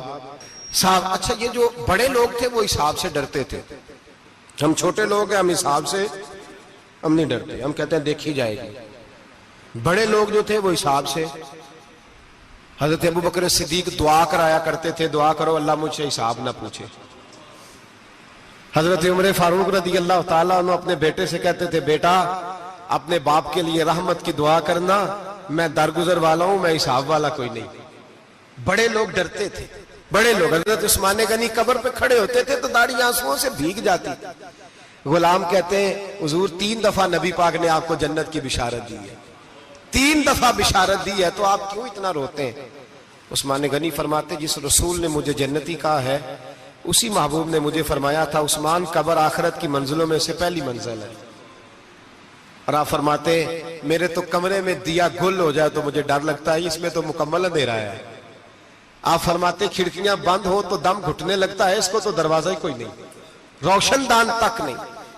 اچھا یہ جو بڑے لوگ تھے وہ حساب سے ڈرتے تھے، ہم چھوٹے لوگ ہیں ہم حساب سے ہم نہیں ڈرتے، ہم کہتے ہیں دیکھی جائے گی. بڑے لوگ جو تھے وہ حساب سے. حضرت ابو بکر صدیق دعا کرایا کرتے تھے، دعا کرو اللہ مجھ سے حساب نہ پوچھے. حضرت عمر فاروق رضی اللہ تعالیٰ عنہ اپنے بیٹے سے کہتے تھے بیٹا اپنے باپ کے لیے رحمت کی دعا کرنا، میں درگزر والا ہوں، میں حساب والا کوئی نہیں. بڑے لوگ ڈرتے تھے. بڑے لوگ حضرت عثمان غنی قبر پہ کھڑے ہوتے تھے تو داڑھی آنسوؤں سے بھیگ جاتی. غلام کہتے ہیں حضور 3 دفعہ نبی پاک نے آپ کو جنت کی بشارت دی ہے، 3 دفعہ بشارت دی ہے، تو آپ کیوں اتنا روتے ہیں؟ عثمان غنی فرماتے جس رسول نے مجھے جنتی کہا ہے اسی محبوب نے مجھے فرمایا تھا عثمان قبر آخرت کی منزلوں میں سے پہلی منزل ہے. اور آپ فرماتے میرے تو کمرے میں دیا گل ہو جائے تو مجھے ڈر لگتا ہے، اس میں تو مکمل اندھیرا ہے. آپ فرماتے کھڑکیاں بند ہو تو دم گھٹنے لگتا ہے، اس کو تو دروازہ ہی کوئی نہیں، روشن دان تک نہیں.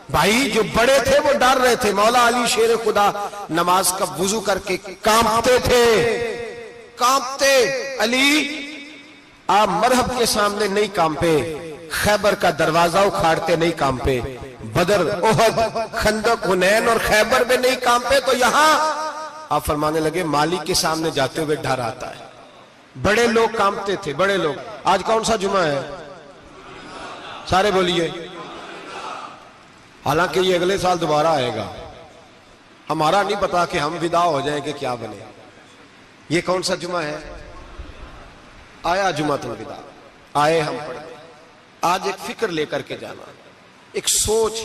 بھائی جو بڑے تھے وہ ڈر رہے تھے. مولا علی شیر خدا نماز کا وضو کر کے کانپتے تھے، کانپتے. علی آپ مرحب کے سامنے نہیں کانپے، خیبر کا دروازہ اکھاڑتے نہیں کانپے، بدر احد خندق حنین اور خیبر میں نہیں کانپے، تو یہاں آپ فرمانے لگے مالک کے سامنے جاتے ہوئے ڈر آتا ہے. بڑے لوگ کانپتے تھے، بڑے لوگ. آج کون سا جمعہ ہے؟ سارے بولیے. حالانکہ یہ اگلے سال دوبارہ آئے گا، ہمارا نہیں پتا کہ ہم ودا ہو جائیں کہ کیا بنے. یہ کون سا جمعہ ہے؟ آیا جمعہ الوداع، آئے ہم پڑھیں. آج ایک فکر لے کر کے جانا، ایک سوچ.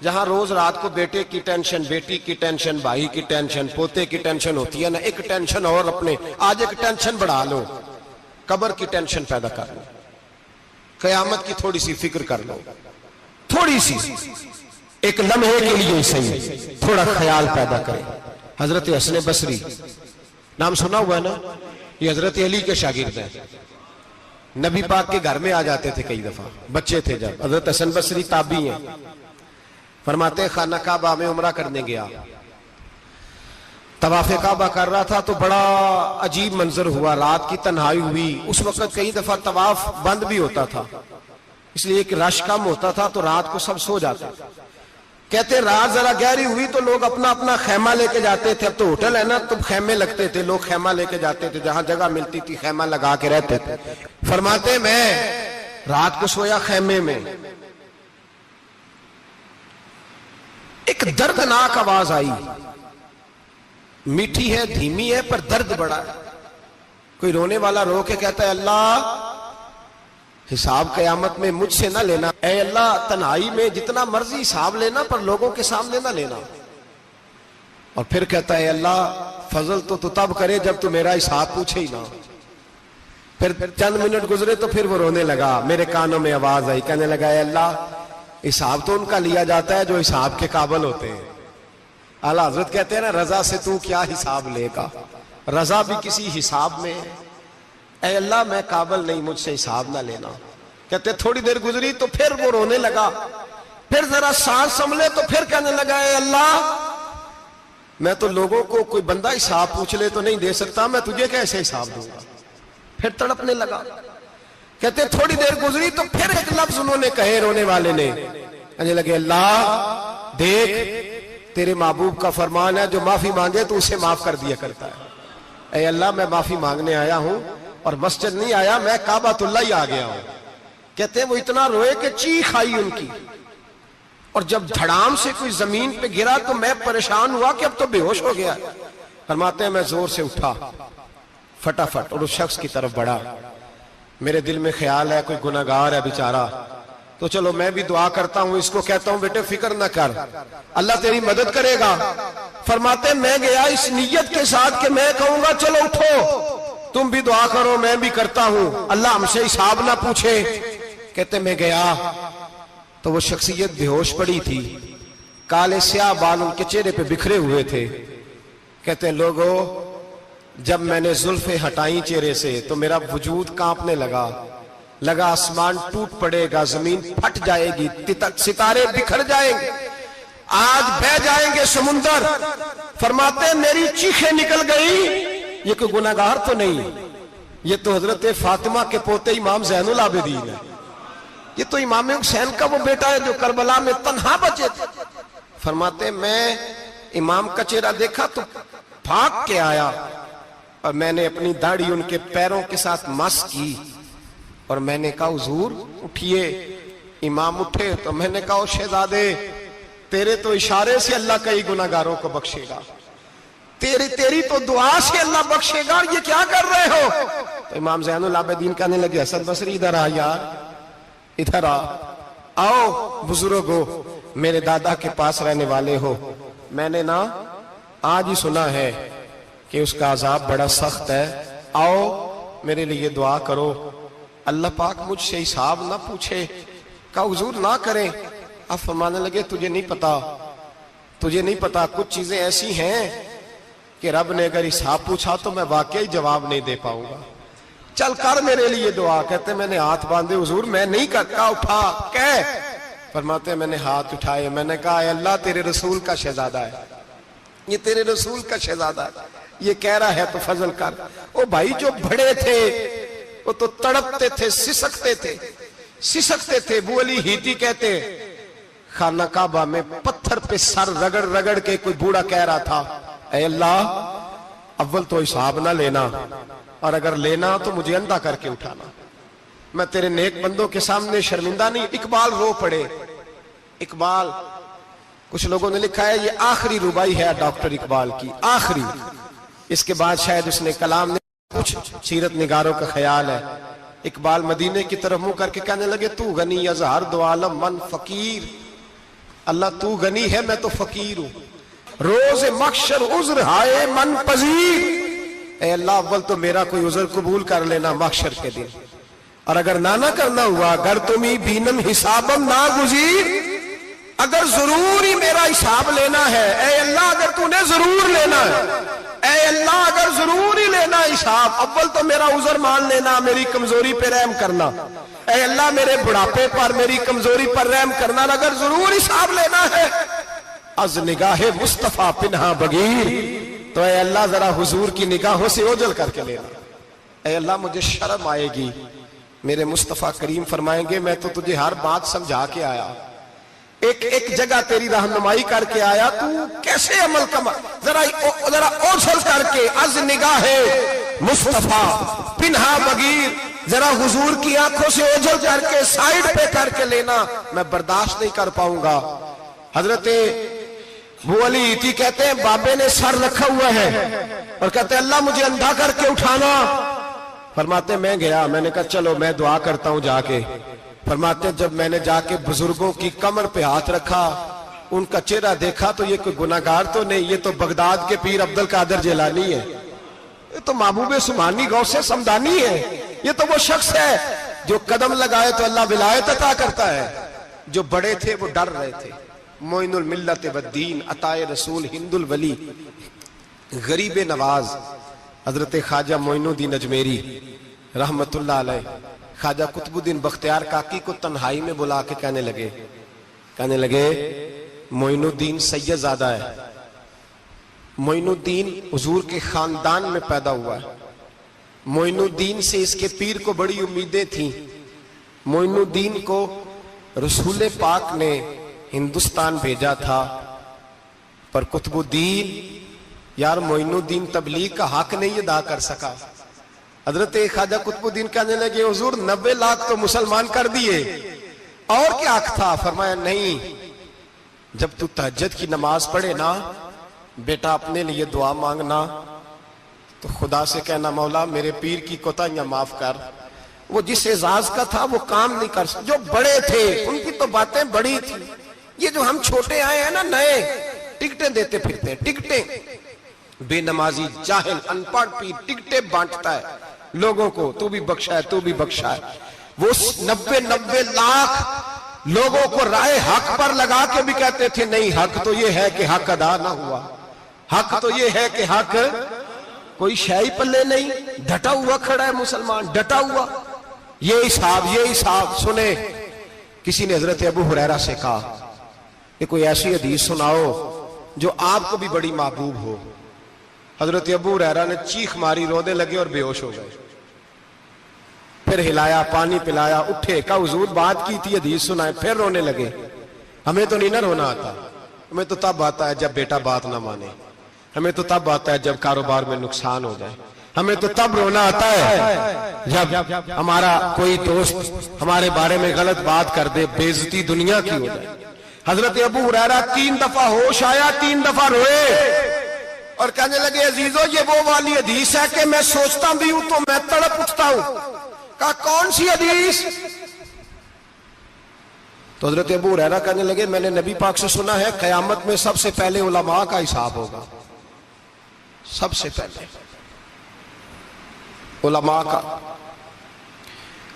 جہاں روز رات کو بیٹے کی ٹینشن، بیٹی کی ٹینشن، بھائی کی ٹینشن، پوتے کی ٹینشن ہوتی ہے نا، ایک ٹینشن اور اپنے آج ایک ٹینشن بڑھا لو، قبر کی ٹینشن پیدا کر لو، قیامت کی تھوڑی سی فکر کر لو، تھوڑی سی ایک لمحے کے لیے صحیح تھوڑا خیال پیدا کرے. حضرت حسن بصری نام سنا ہوا ہے نا، یہ حضرت علی کے شاگرد ہیں. نبی پاک کے گھر میں آ جاتے تھے کئی دفعہ، بچے تھے جب. حضرت حسن بصری تابعی ہیں. فرماتے خانہ کعبہ میں عمرہ کرنے گیا، طواف کعبہ کر رہا تھا تو بڑا عجیب منظر ہوا. رات کی تنہائی ہوئی. اس وقت کئی دفعہ طواف بند بھی ہوتا تھا، اس لیے کہ رش کم ہوتا تھا تو رات کو سب سو جاتے. کہتے رات ذرا گہری ہوئی تو لوگ اپنا اپنا خیمہ لے کے جاتے تھے. اب تو ہوٹل ہے نا تو خیمے لگتے تھے، لوگ خیمہ لے کے جاتے تھے، جہاں جگہ ملتی تھی خیمہ لگا کے رہتے تھے. فرماتے میں رات کو سویا خیمے میں، ایک دردناک آواز آئی. میٹھی ہے، دھیمی ہے، پر درد بڑا ہے. کوئی رونے والا رو کے کہتا ہے اللہ حساب قیامت میں مجھ سے نہ لینا، اے اللہ تنہائی میں جتنا مرضی حساب لینا پر لوگوں کے سامنے نہ لینا. اور پھر کہتا ہے اللہ فضل تو تب کرے جب تو میرا حساب پوچھے ہی نہ. پھر چند منٹ گزرے تو پھر وہ رونے لگا. میرے کانوں میں آواز آئی، کہنے لگا اے اللہ حساب تو ان کا لیا جاتا ہے جو حساب کے قابل ہوتے ہیں. اعلیٰ حضرت کہتے ہیں نا رضا سے تو کیا حساب لے گا، رضا بھی کسی حساب میں ہے. اے اللہ میں قابل نہیں، مجھ سے حساب نہ لینا. کہتے تھوڑی دیر گزری تو پھر وہ رونے لگا. پھر ذرا سانس سنبھلے تو پھر کہنے لگا اے اللہ میں تو لوگوں کو کوئی بندہ حساب پوچھ لے تو نہیں دے سکتا، میں تجھے کیسے حساب دوں گا. پھر تڑپنے لگا. کہتے تھوڑی دیر گزری تو پھر ایک لفظ انہوں نے کہے رونے والے نے، کہنے لگے اللہ دیکھ تیرے محبوب کا فرمان ہے جو معافی مانگے تو اسے معاف کر دیا کرتا ہے. اے اللہ میں معافی مانگنے آیا ہوں اور مسجد نہیں آیا، میں کعبۃ اللہ ہی آ گیا ہوں. کہتے ہیں وہ اتنا روئے کہ چیخ آئی ان کی. اور جب دھڑام سے کوئی زمین پہ گرا تو میں پریشان ہوا کہ اب تو بے ہوش ہو گیا. فرماتے ہیں میں زور سے اٹھا فٹافٹ اور اس شخص کی طرف بڑھا. میرے دل میں خیال ہے کوئی گناہگار ہے بیچارہ، تو چلو میں بھی دعا کرتا ہوں. اس کو کہتا ہوں بیٹے فکر نہ کر، اللہ تیری مدد کرے گا. فرماتے میں گیا اس نیت کے ساتھ کہ میں کہوں گا چلو اٹھو تم بھی دعا کرو میں بھی کرتا ہوں، اللہ ہم سے حساب نہ پوچھے. کہتے میں گیا تو وہ شخصیت بے ہوش پڑی تھی، کالے سیاہ بال ان کے چہرے پہ بکھرے ہوئے تھے. کہتے ہیں لوگوں جب میں نے زلفیں ہٹائیں چہرے سے تو میرا وجود کانپنے لگا آسمان ٹوٹ پڑے گا، زمین پھٹ جائے گی، ستارے بکھر جائیں گے، آج بہہ جائیں گے سمندر. فرماتے ہیں میری چیخیں نکل گئی. یہ کوئی گناہگار تو نہیں، یہ تو حضرت فاطمہ کے پوتے امام زین العابدین ہے. یہ تو امام حسین کا وہ بیٹا ہے جو کربلا میں تنہا بچے تھے. فرماتے ہیں میں امام کا چہرہ دیکھا تو بھاگ کے آیا اور میں نے اپنی داڑھی ان کے پیروں کے ساتھ مس کی اور میں نے کہا حضور اٹھئے. امام اٹھے تو میں نے کہا شہزادے تیرے تو اشارے سے اللہ کئی گناہگاروں کو بخشے گا، تیری تو دعا سے اللہ بخشے گا، یہ کیا کر رہے ہو؟ تو امام زین العابدین کہنے لگے حسن بصری ادھر آ یار، ادھر آؤ بزرگو، میرے دادا کے پاس رہنے والے ہو. میں نے آج ہی سنا ہے کہ اس کا عذاب بڑا سخت ہے، آؤ میرے لیے دعا کرو، اللہ پاک مجھ سے حساب نہ پوچھے، کہا حضور نہ کریں۔ اب فرمانے لگے تجھے نہیں پتا کچھ چیزیں ایسی ہیں کہ رب نے اگر حساب پوچھا تو میں واقعی جواب نہیں دے پاؤں گا، چل کر میرے لیے دعا۔ کہتے میں نے ہاتھ باندھے، حضور میں نہیں کرتا، اٹھا کہہ۔ فرماتے میں نے ہاتھ اٹھائے، میں نے کہا اے اللہ تیرے رسول کا شہزادہ ہے، یہ تیرے رسول کا شہزادہ ہے، یہ کہہ رہا ہے تو فضل کر۔ او بھائی جو بڑے تھے وہ تو تڑپتے تھے، سسکتے تھے۔ ابو علی ہیتی کہتے خانہ کعبہ میں پتھر پہ سر رگڑ رگڑ کے کوئی بوڑھا کہہ رہا تھا اے اللہ اول تو حساب نہ لینا، اور اگر لینا تو مجھے اندھا کر کے اٹھانا، میں تیرے نیک بندوں کے سامنے شرمندہ نہیں۔ اقبال رو پڑے، اقبال کچھ لوگوں نے لکھا ہے یہ آخری ربائی ہے ڈاکٹر اقبال کی، آخری، اس کے بعد شاید اس نے کلام نے کچھ سیرت نگاروں کا خیال ہے۔ اقبال مدینے کی طرف منہ کر کے کہنے لگے تو غنی از ہر دو عالم من فقیر، اللہ تو غنی ہے میں تو فقیر ہوں، روز محشر عذر ہائے من پذیر، اے اللہ اول تو میرا کوئی عذر قبول کر لینا محشر کے دن، اور اگر نہ کرنا ہوا اگر تمہیں بینم حسابم نہ گزیر، اگر ضرور ہی میرا حساب لینا ہے، اے اللہ اگر تو نے ضرور لینا ہے، اے اللہ اگر ضرور ہی لینا حساب، اول تو میرا عذر مان لینا، میری کمزوری پہ رحم کرنا، اے اللہ میرے بڑھاپے پر میری کمزوری پر رحم کرنا، اگر ضرور حساب لینا ہے از نگاہ مصطفیٰ پنہا بغیر، تو اے اللہ ذرا حضور کی نگاہوں سے اوجھل کر کے لینا، اے اللہ مجھے شرم آئے گی۔ میرے مصطفیٰ کریم فرمائیں گے میں تو تجھے ہر بات سمجھا کے آیا، ایک جگہ تیری رہنمائی کر کے آیا، تو کیسے عمل کما، ذرا اوجھل کر کے از نگاہ مصطفیٰ پنہا بغیر، ذرا حضور کی آنکھوں سے اوجھل کر کے سائیڈ پہ کر کے لینا، میں برداشت نہیں کر پاؤں گا۔ حضرت ابو علی ایتی کہتے ہیں بابے نے سر رکھا ہوا ہے اور کہتے ہیں اللہ مجھے اندھا کر کے اٹھانا، فرماتے میں گیا، میں نے کہا چلو میں دعا کرتا ہوں جا کے۔ فرماتے جب میں نے جا کے بزرگوں کی کمر پہ ہاتھ رکھا، ان کا چہرہ دیکھا تو یہ کوئی گناہگار تو نہیں، یہ تو بغداد کے پیر عبد القادر جیلانی ہے، یہ تو محبوب سبحانی غوث سمدانی ہے، یہ تو وہ شخص ہے جو قدم لگائے تو اللہ ولایت عطا کرتا ہے۔ جو بڑے تھے وہ ڈر رہے تھے، معین الملت والدین، عطائے رسول، ہند الولی، غریب نواز حضرت خواجہ معین الدین اجمیری رحمت اللہ علیہ، خواجہ قطب الدین بختیار کاکی کو تنہائی میں بلا کے کہنے لگے معین الدین سید زادہ ہے، معین الدین حضور کے خاندان میں پیدا ہوا ہے، معین الدین سے اس کے پیر کو بڑی امیدیں تھیں، معین الدین کو رسول پاک نے ہندوستان بھیجا تھا، پر قطب الدین یار معین الدین تبلیغ کا حق نہیں ادا کر سکا۔ حضرت خواجہ قطب الدین کہنے لگے حضور 90 لاکھ تو مسلمان کر دیے، اور کیا حق تھا؟ فرمایا نہیں، جب تو تہجد کی نماز پڑھے نا بیٹا اپنے لیے دعا مانگنا تو خدا سے کہنا مولا میرے پیر کی کوتاہیاں معاف کر، وہ جس اعزاز کا تھا وہ کام نہیں کر سکتا، جو بڑے تھے ان کی تو باتیں بڑی تھی، یہ جو ہم چھوٹے آئے ہیں نا نئے، ٹکٹیں دیتے پھرتے ہیں، ٹکٹیں، بے نمازی جاہل ان پڑھ پیر ٹکٹیں بانٹتا ہے لوگوں کو، تو بھی بخشا ہے تو بھی بخشا ہے، وہ 90 لاکھ لوگوں کو رائے حق پر لگا کے بھی کہتے تھے نہیں حق تو یہ ہے کہ حق ادا نہ ہوا، حق تو یہ ہے کہ حق، کوئی شے پلے نہیں، ڈٹا ہوا کھڑا ہے مسلمان، ڈٹا ہوا، یہ حساب سنے۔ کسی نے حضرت ابو ہریرہ سے کہا کہ کوئی ایسی حدیث سناؤ جو آپ کو بھی بڑی محبوب ہو۔ حضرت ابو ہریرہ نے چیخ ماری، رونے لگے اور بے ہوش ہو گئے، پھر ہلایا، پانی پلایا، اٹھے، کہا حضور بات کی تھی حدیث سنائے، پھر رونے لگے۔ ہمیں تو نہیں نہ رونا آتا، ہمیں تو تب آتا ہے جب بیٹا بات نہ مانے، ہمیں تو تب آتا ہے جب کاروبار میں نقصان ہو جائے، ہمیں تو تب رونا آتا ہے جب ہمارا کوئی دوست ہمارے بارے میں غلط بات کر دے، بے عزتی دنیا کی ہو جائے۔ حضرت ابو ہریرہ 3 دفعہ ہوش آیا، 3 دفعہ روئے اور کہنے لگے عزیزو یہ وہ والی حدیث ہے کہ میں سوچتا بھی ہوں تو میں تڑپ اٹھتا ہوں۔ کہا کون سی حدیث؟ تو حضرت ابو ہریرہ کہنے لگے میں نے نبی پاک سے سنا ہے قیامت میں سب سے پہلے علماء کا حساب ہوگا، سب سے پہلے۔ علماء کا۔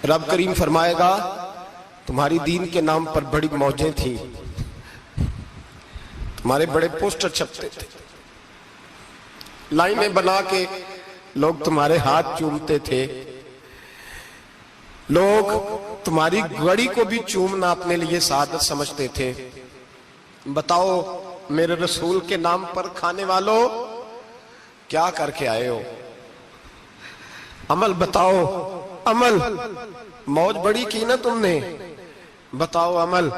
رب کریم فرمائے گا تمہاری دین کے نام پر بڑی موجیں تھیں، تمہارے بڑے پوسٹر چھپتے تھے، لائنیں بنا کے لوگ تمہارے ہاتھ چومتے تھے، لوگ تمہاری گڑی کو بھی چومنا اپنے لیے سعادت سمجھتے تھے۔ بتاؤ میرے رسول کے نام پر کھانے والوں کیا کر کے آئے ہو؟ عمل بتاؤ، عمل۔ موج بڑی کی نا تم نے، بتاؤ عمل۔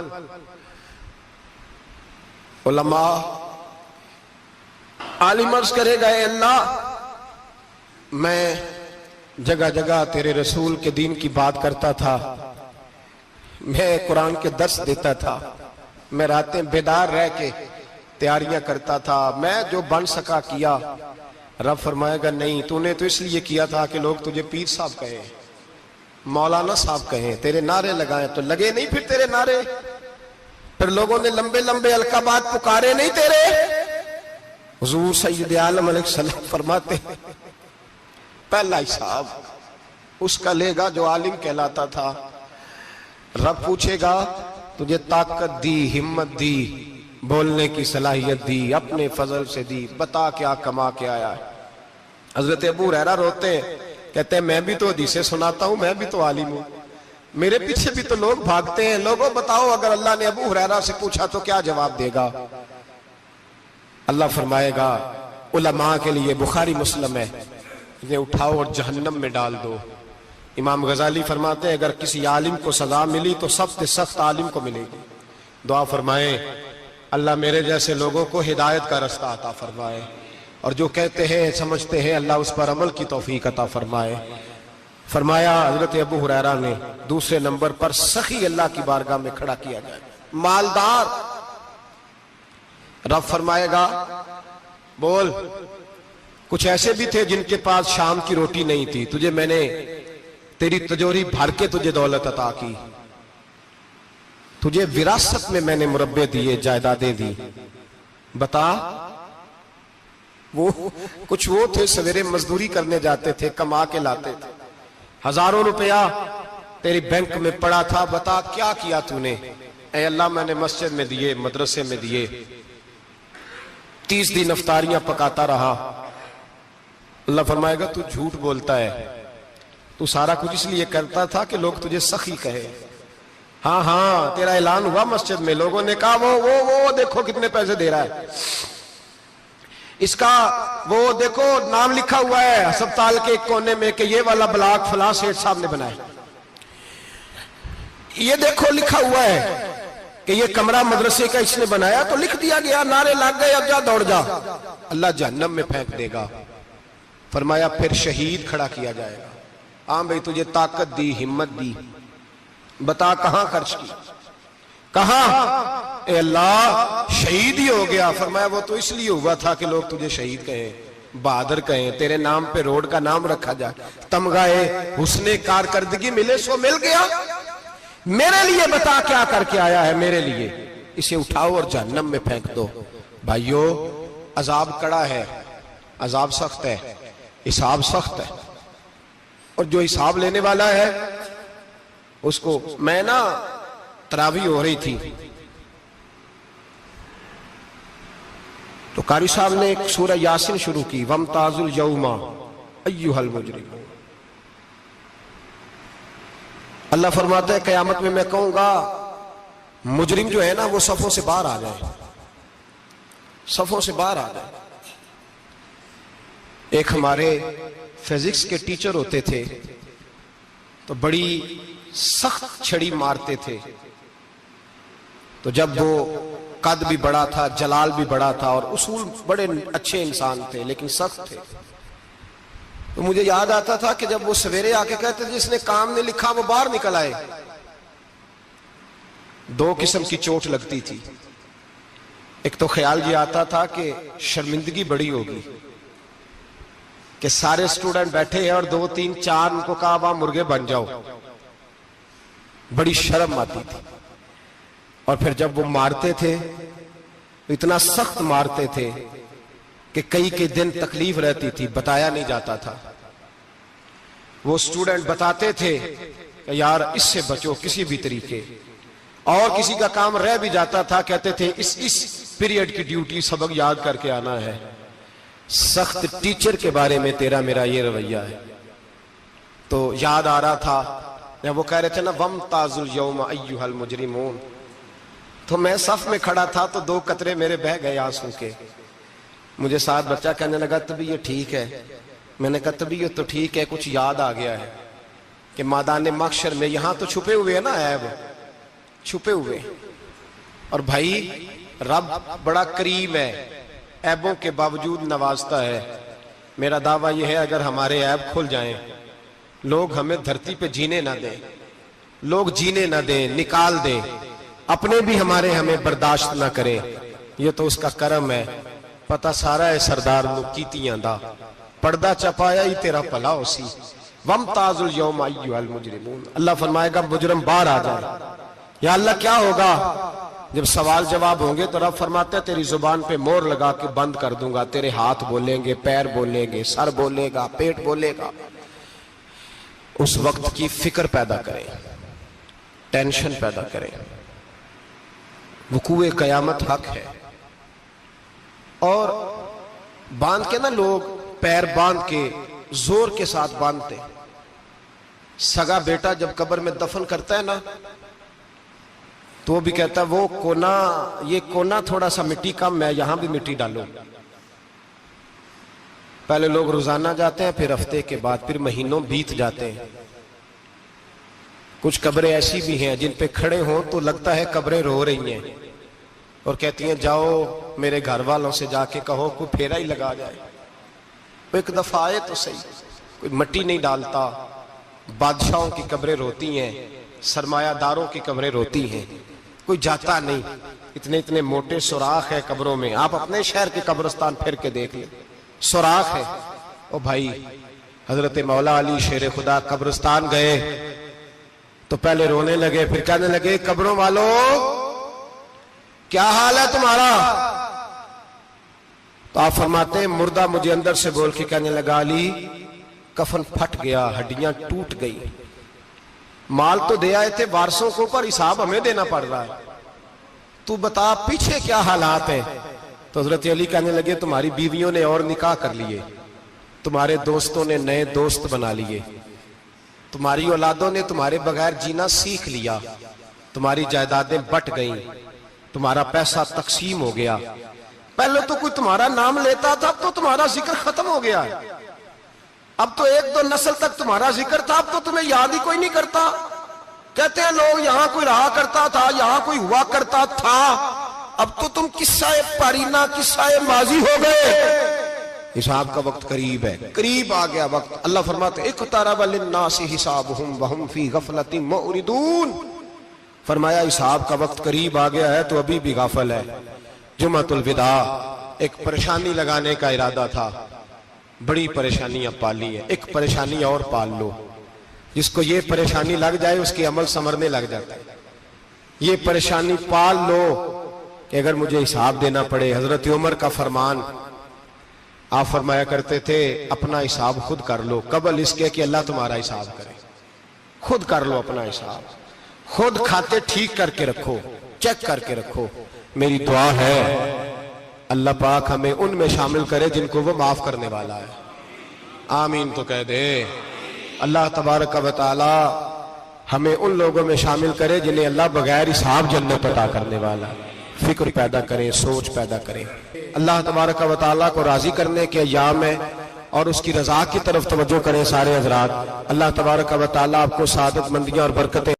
علماء عالم عرض کرے گا اے اللہ میں جگہ جگہ تیرے رسول کے دین کی بات کرتا تھا، میں قرآن کے درس دیتا تھا، میں راتیں بیدار رہ کے تیاریاں کرتا تھا، میں جو بن سکا کیا۔ رب فرمائے گا نہیں، تو نے تو اس لیے کیا تھا کہ لوگ تجھے پیر صاحب کہیں، مولانا صاحب کہیں، تیرے نعرے لگائیں، تو لگے نہیں پھر تیرے نعرے؟ پھر لوگوں نے لمبے لمبے القابات پکارے نہیں تیرے؟ حضور سید عالم علیہ السلام فرماتے ہیں پہلا حساب اس کا لے گا جو عالم کہلاتا تھا۔ رب پوچھے گا تجھے طاقت دی، ہمت دی، بولنے کی صلاحیت دی، اپنے فضل سے دی، بتا کیا کما کے آیا ہے۔ حضرت ابو ہریرہ روتے ہیں، کہتے ہیں میں بھی تو حدیثیں سناتا ہوں، میں بھی تو عالم ہوں، میرے پیچھے بھی تو لوگ بھاگتے ہیں۔ لوگوں بتاؤ اگر اللہ نے ابو ہریرہ سے پوچھا تو کیا جواب دے گا؟ اللہ فرمائے گا علماء کے لیے بخاری مسلم ہے، انہیں اٹھاؤ اور جہنم میں ڈال دو۔ امام غزالی فرماتے ہیں اگر کسی عالم کو سزا ملی تو سب سے سخت عالم کو ملے گی۔ دعا فرمائیں اللہ میرے جیسے لوگوں کو ہدایت کا رستہ عطا فرمائے، اور جو کہتے ہیں سمجھتے ہیں اللہ اس پر عمل کی توفیق عطا فرمائے۔ فرمایا حضرت ابو ہریرہ نے دوسرے نمبر پر سخی اللہ کی بارگاہ میں کھڑا کیا جائے، مالدار۔ رب فرمائے گا بول، کچھ ایسے بھی تھے جن کے پاس شام کی روٹی نہیں تھی، تجھے میں نے تیری تجوری بھر کے تجھے دولت عطا کی، تجھے وراثت میں نے مربے دیے، جائیدادیں دی، بتا۔ وہ کچھ وہ تھے سویرے مزدوری کرنے جاتے تھے، کما کے لاتے تھے، ہزاروں روپیہ تیری بینک میں پڑا تھا، بتا کیا کیا تو نے؟ اے اللہ میں نے مسجد میں دیے، مدرسے میں دیے، 30 دن افطاریاں پکاتا رہا۔ اللہ فرمائے گا تو جھوٹ بولتا ہے، تو سارا کچھ اس لیے کرتا تھا کہ لوگ تجھے سخی کہے۔ ہاں ہاں تیرا اعلان ہوا مسجد میں، لوگوں نے کہا وہ دیکھو کتنے پیسے دے رہا ہے، اس کا وہ دیکھو نام لکھا ہوا ہے ہسپتال کے ایک کونے میں کہ یہ والا بلاک فلاں سیٹھ صاحب نے بنایا، یہ دیکھو لکھا ہوا ہے کہ یہ کمرہ مدرسے کا اس نے بنایا، تو لکھ دیا گیا، نعرے لگ گئے، اب جا دوڑ جا۔ اللہ جہنم میں پھینک دے گا۔ فرمایا پھر شہید کھڑا کیا جائے گا، ہاں بھئی تجھے طاقت دی، ہمت دی، بتا کہاں خرچ کی، کہاں؟ اے اللہ شہید ہی ہو گیا۔ فرمایا وہ تو اس لیے ہوا تھا کہ لوگ تجھے شہید کہیں، بہادر کہیں، تیرے نام پہ روڈ کا نام رکھا جائے، تمغائے حسن کارکردگی ملے سو مل گیا۔ میرے لیے بتا کیا کر کے آیا ہے، میرے لیے، اسے اٹھاؤ اور جہنم میں پھینک دو۔ بھائیو عذاب کڑا ہے، عذاب سخت ہے، حساب سخت ہے، اور جو حساب لینے والا ہے اس کو میں نا تراویح ہو رہی تھی تو قاری صاحب نے ایک سورہ یاسین شروع کی، وَامْتَازُوا الْيَوْمَ أَيُّهَا الْمُجْرِمُونَ۔ اللہ فرماتا ہے قیامت میں کہوں گا مجرم جو ہے نا وہ صفوں سے باہر آ جائے، صفوں سے باہر آ جائے۔ ایک ہمارے فزکس کے ٹیچر ہوتے تھے تو بڑی سخت چھڑی مارتے تھے، تو جب وہ قد بھی بڑا تھا، جلال بھی بڑا تھا، اور اصول بڑے اچھے انسان تھے لیکن سخت تھے، تو مجھے یاد آتا تھا کہ جب وہ سویرے آ کے کہتے تھے جس نے کام نے لکھا وہ باہر نکل آئے۔ 2 قسم کی چوٹ لگتی تھی، ایک تو خیال یہ آتا تھا کہ شرمندگی بڑی ہوگی کہ سارے سٹوڈنٹ بیٹھے ہیں اور 2 3 4 ان کو کہا وہاں مرغے بن جاؤ، بڑی شرم آتی تھی۔ اور پھر جب وہ مارتے تھے اتنا سخت مارتے تھے کہ کئی دن تکلیف رہتی تھی، بتایا نہیں جاتا تھا۔ وہ سٹوڈنٹ بتاتے تھے کہ یار اس سے بچو کسی بھی طریقے، اور کسی کا کام رہ بھی جاتا تھا کہتے تھے اس پیریڈ کی ڈیوٹی سبق یاد کر کے آنا ہے۔ سخت ٹیچر کے بارے میں تیرا میرا یہ رویہ ہے۔ تو یاد آ رہا تھا جب وہ کہہ رہے تھے نا وَامْتَازُوا الْيَوْمَ أَيُّهَا الْمُجْرِمُونَ، تو میں صف میں کھڑا تھا تو 2 قطرے میرے بہہ گئے آنسو کے۔ مجھے ساتھ بچہ کہنے لگا تبھی یہ ٹھیک ہے، میں نے کہا تبھی یہ تو ٹھیک ہے، کچھ یاد آ گیا ہے کہ میدان محشر میں یہاں تو چھپے ہوئے ہیں نا عیب، چھپے ہوئے، اور بھائی رب بڑا کریم ہے، عیبوں کے باوجود نوازتا ہے۔ میرا دعویٰ یہ ہے اگر ہمارے عیب کھل جائیں، لوگ ہمیں دھرتی پہ جینے نہ دیں، لوگ جینے نہ دیں، نکال دیں، اپنے بھی ہمیں برداشت نہ کریں، یہ تو اس کا کرم ہے۔ پتہ سارا ہے سردار نو کیتیاں دا، پردہ چپایا ہی تیرا پلا ہو سی۔ وَامْتَازُوا الْيَوْمَ أَيُّهَا الْمُجْرِمُونَ، اللہ فرمائے گا مجرم باہر آ جائے۔ یا اللہ کیا ہوگا؟ جب سوال جواب ہوں گے تو رب فرماتا ہے تیری زبان پہ مور لگا کے بند کر دوں گا، تیرے ہاتھ بولیں گے، پیر بولیں گے، سر بولے گا، پیٹ بولے گا۔ اس وقت کی فکر پیدا کریں، ٹینشن پیدا کریں۔ وقوع قیامت حق ہے، اور باندھ کے نا لوگ پیر باندھ کے زور کے ساتھ باندھتے۔ سگا بیٹا جب قبر میں دفن کرتا ہے نا تو وہ بھی کہتا ہے وہ کونا، یہ کونا تھوڑا سا مٹی کم ہے، یہاں بھی مٹی ڈالو۔ پہلے لوگ روزانہ جاتے ہیں، پھر ہفتے کے بعد، پھر مہینوں بیت جاتے ہیں۔ کچھ قبریں ایسی بھی ہیں جن پہ کھڑے ہوں تو لگتا ہے قبریں رو رہی ہیں اور کہتی ہیں جاؤ میرے گھر والوں سے جا کے کہو کوئی پھیرا ہی لگا جائے، وہ ایک دفعہ آئے تو صحیح۔ کوئی مٹی نہیں ڈالتا۔ بادشاہوں کی قبریں روتی ہیں، سرمایہ داروں کی قبریں روتی ہیں، کوئی جاتا نہیں۔ اتنے اتنے موٹے سوراخ ہے قبروں میں، آپ اپنے شہر کے قبرستان پھر کے دیکھ لیں، سوراخ ہے۔ او بھائی، حضرت مولا علی شیر خدا قبرستان گئے تو پہلے رونے لگے، پھر کہنے لگے قبروں والوں کیا حال ہے تمہارا؟ تو آپ فرماتے ہیں مردہ مجھے اندر سے بول کے کہنے لگا علی کفن پھٹ گیا، ہڈیاں ٹوٹ گئی، مال تو دے آئے تھے وارثوں کو پر حساب ہمیں دینا پڑ رہا ہے، تو بتا پیچھے کیا حالات ہیں؟ تو حضرت علی کہنے لگے تمہاری بیویوں نے اور نکاح کر لیے، تمہارے دوستوں نے نئے دوست بنا لیے، تمہاری اولادوں نے تمہارے بغیر جینا سیکھ لیا، تمہاری جائیدادیں بٹ گئیں، تمہارا پیسہ تقسیم ہو گیا۔ پہلے تو کوئی تمہارا نام لیتا تھا، اب تو تمہارا ذکر ختم ہو گیا، اب تو 1-2 نسل تک تمہارا ذکر تھا، اب تو تمہیں یاد ہی کوئی نہیں کرتا۔ کہتے ہیں لوگ یہاں کوئی رہا کرتا تھا، یہاں کوئی ہوا کرتا تھا، اب تو تم قصہ پارینہ، قصہ ماضی ہو گئے۔ حساب کا وقت قریب ہے، قریب آ گیا وقت۔ اللہ فرماتے اقترب للناس حسابهم وهم فی غفلۃ معرضون، فرمایا حساب کا وقت قریب آ گیا ہے تو ابھی بھی غافل ہے۔ جمعۃ الوداع ایک پریشانی لگانے کا ارادہ تھا، بڑی پریشانیاں پالی ہیں، ایک پریشانی اور پال لو، جس کو یہ پریشانی لگ جائے اس کی عمل سمرنے لگ جاتا ہے۔ یہ پریشانی پال لو کہ اگر مجھے حساب دینا پڑے۔ حضرت عمر کا فرمان، آپ فرمایا کرتے تھے اپنا حساب خود کر لو قبل اس کے کہ اللہ تمہارا حساب کرے۔ خود کر لو اپنا حساب، خود کھاتے ٹھیک کر کے رکھو، چیک کر کے رکھو۔ میری دعا ہے اللہ پاک ہمیں ان میں شامل کرے جن کو وہ معاف کرنے والا ہے۔ آمین تو کہہ دے۔ اللہ تبارک و تعالی ہمیں ان لوگوں میں شامل کرے جنہیں اللہ بغیر حساب جنت عطا کرنے والا ہے۔ فکر پیدا کریں، سوچ پیدا کریں۔ اللہ تبارک و تعالیٰ کو راضی کرنے کے ایام ہے اور اس کی رضا کی طرف توجہ کریں سارے حضرات۔ اللہ تبارک و تعالیٰ آپ کو سعادت مندیاں اور برکتیں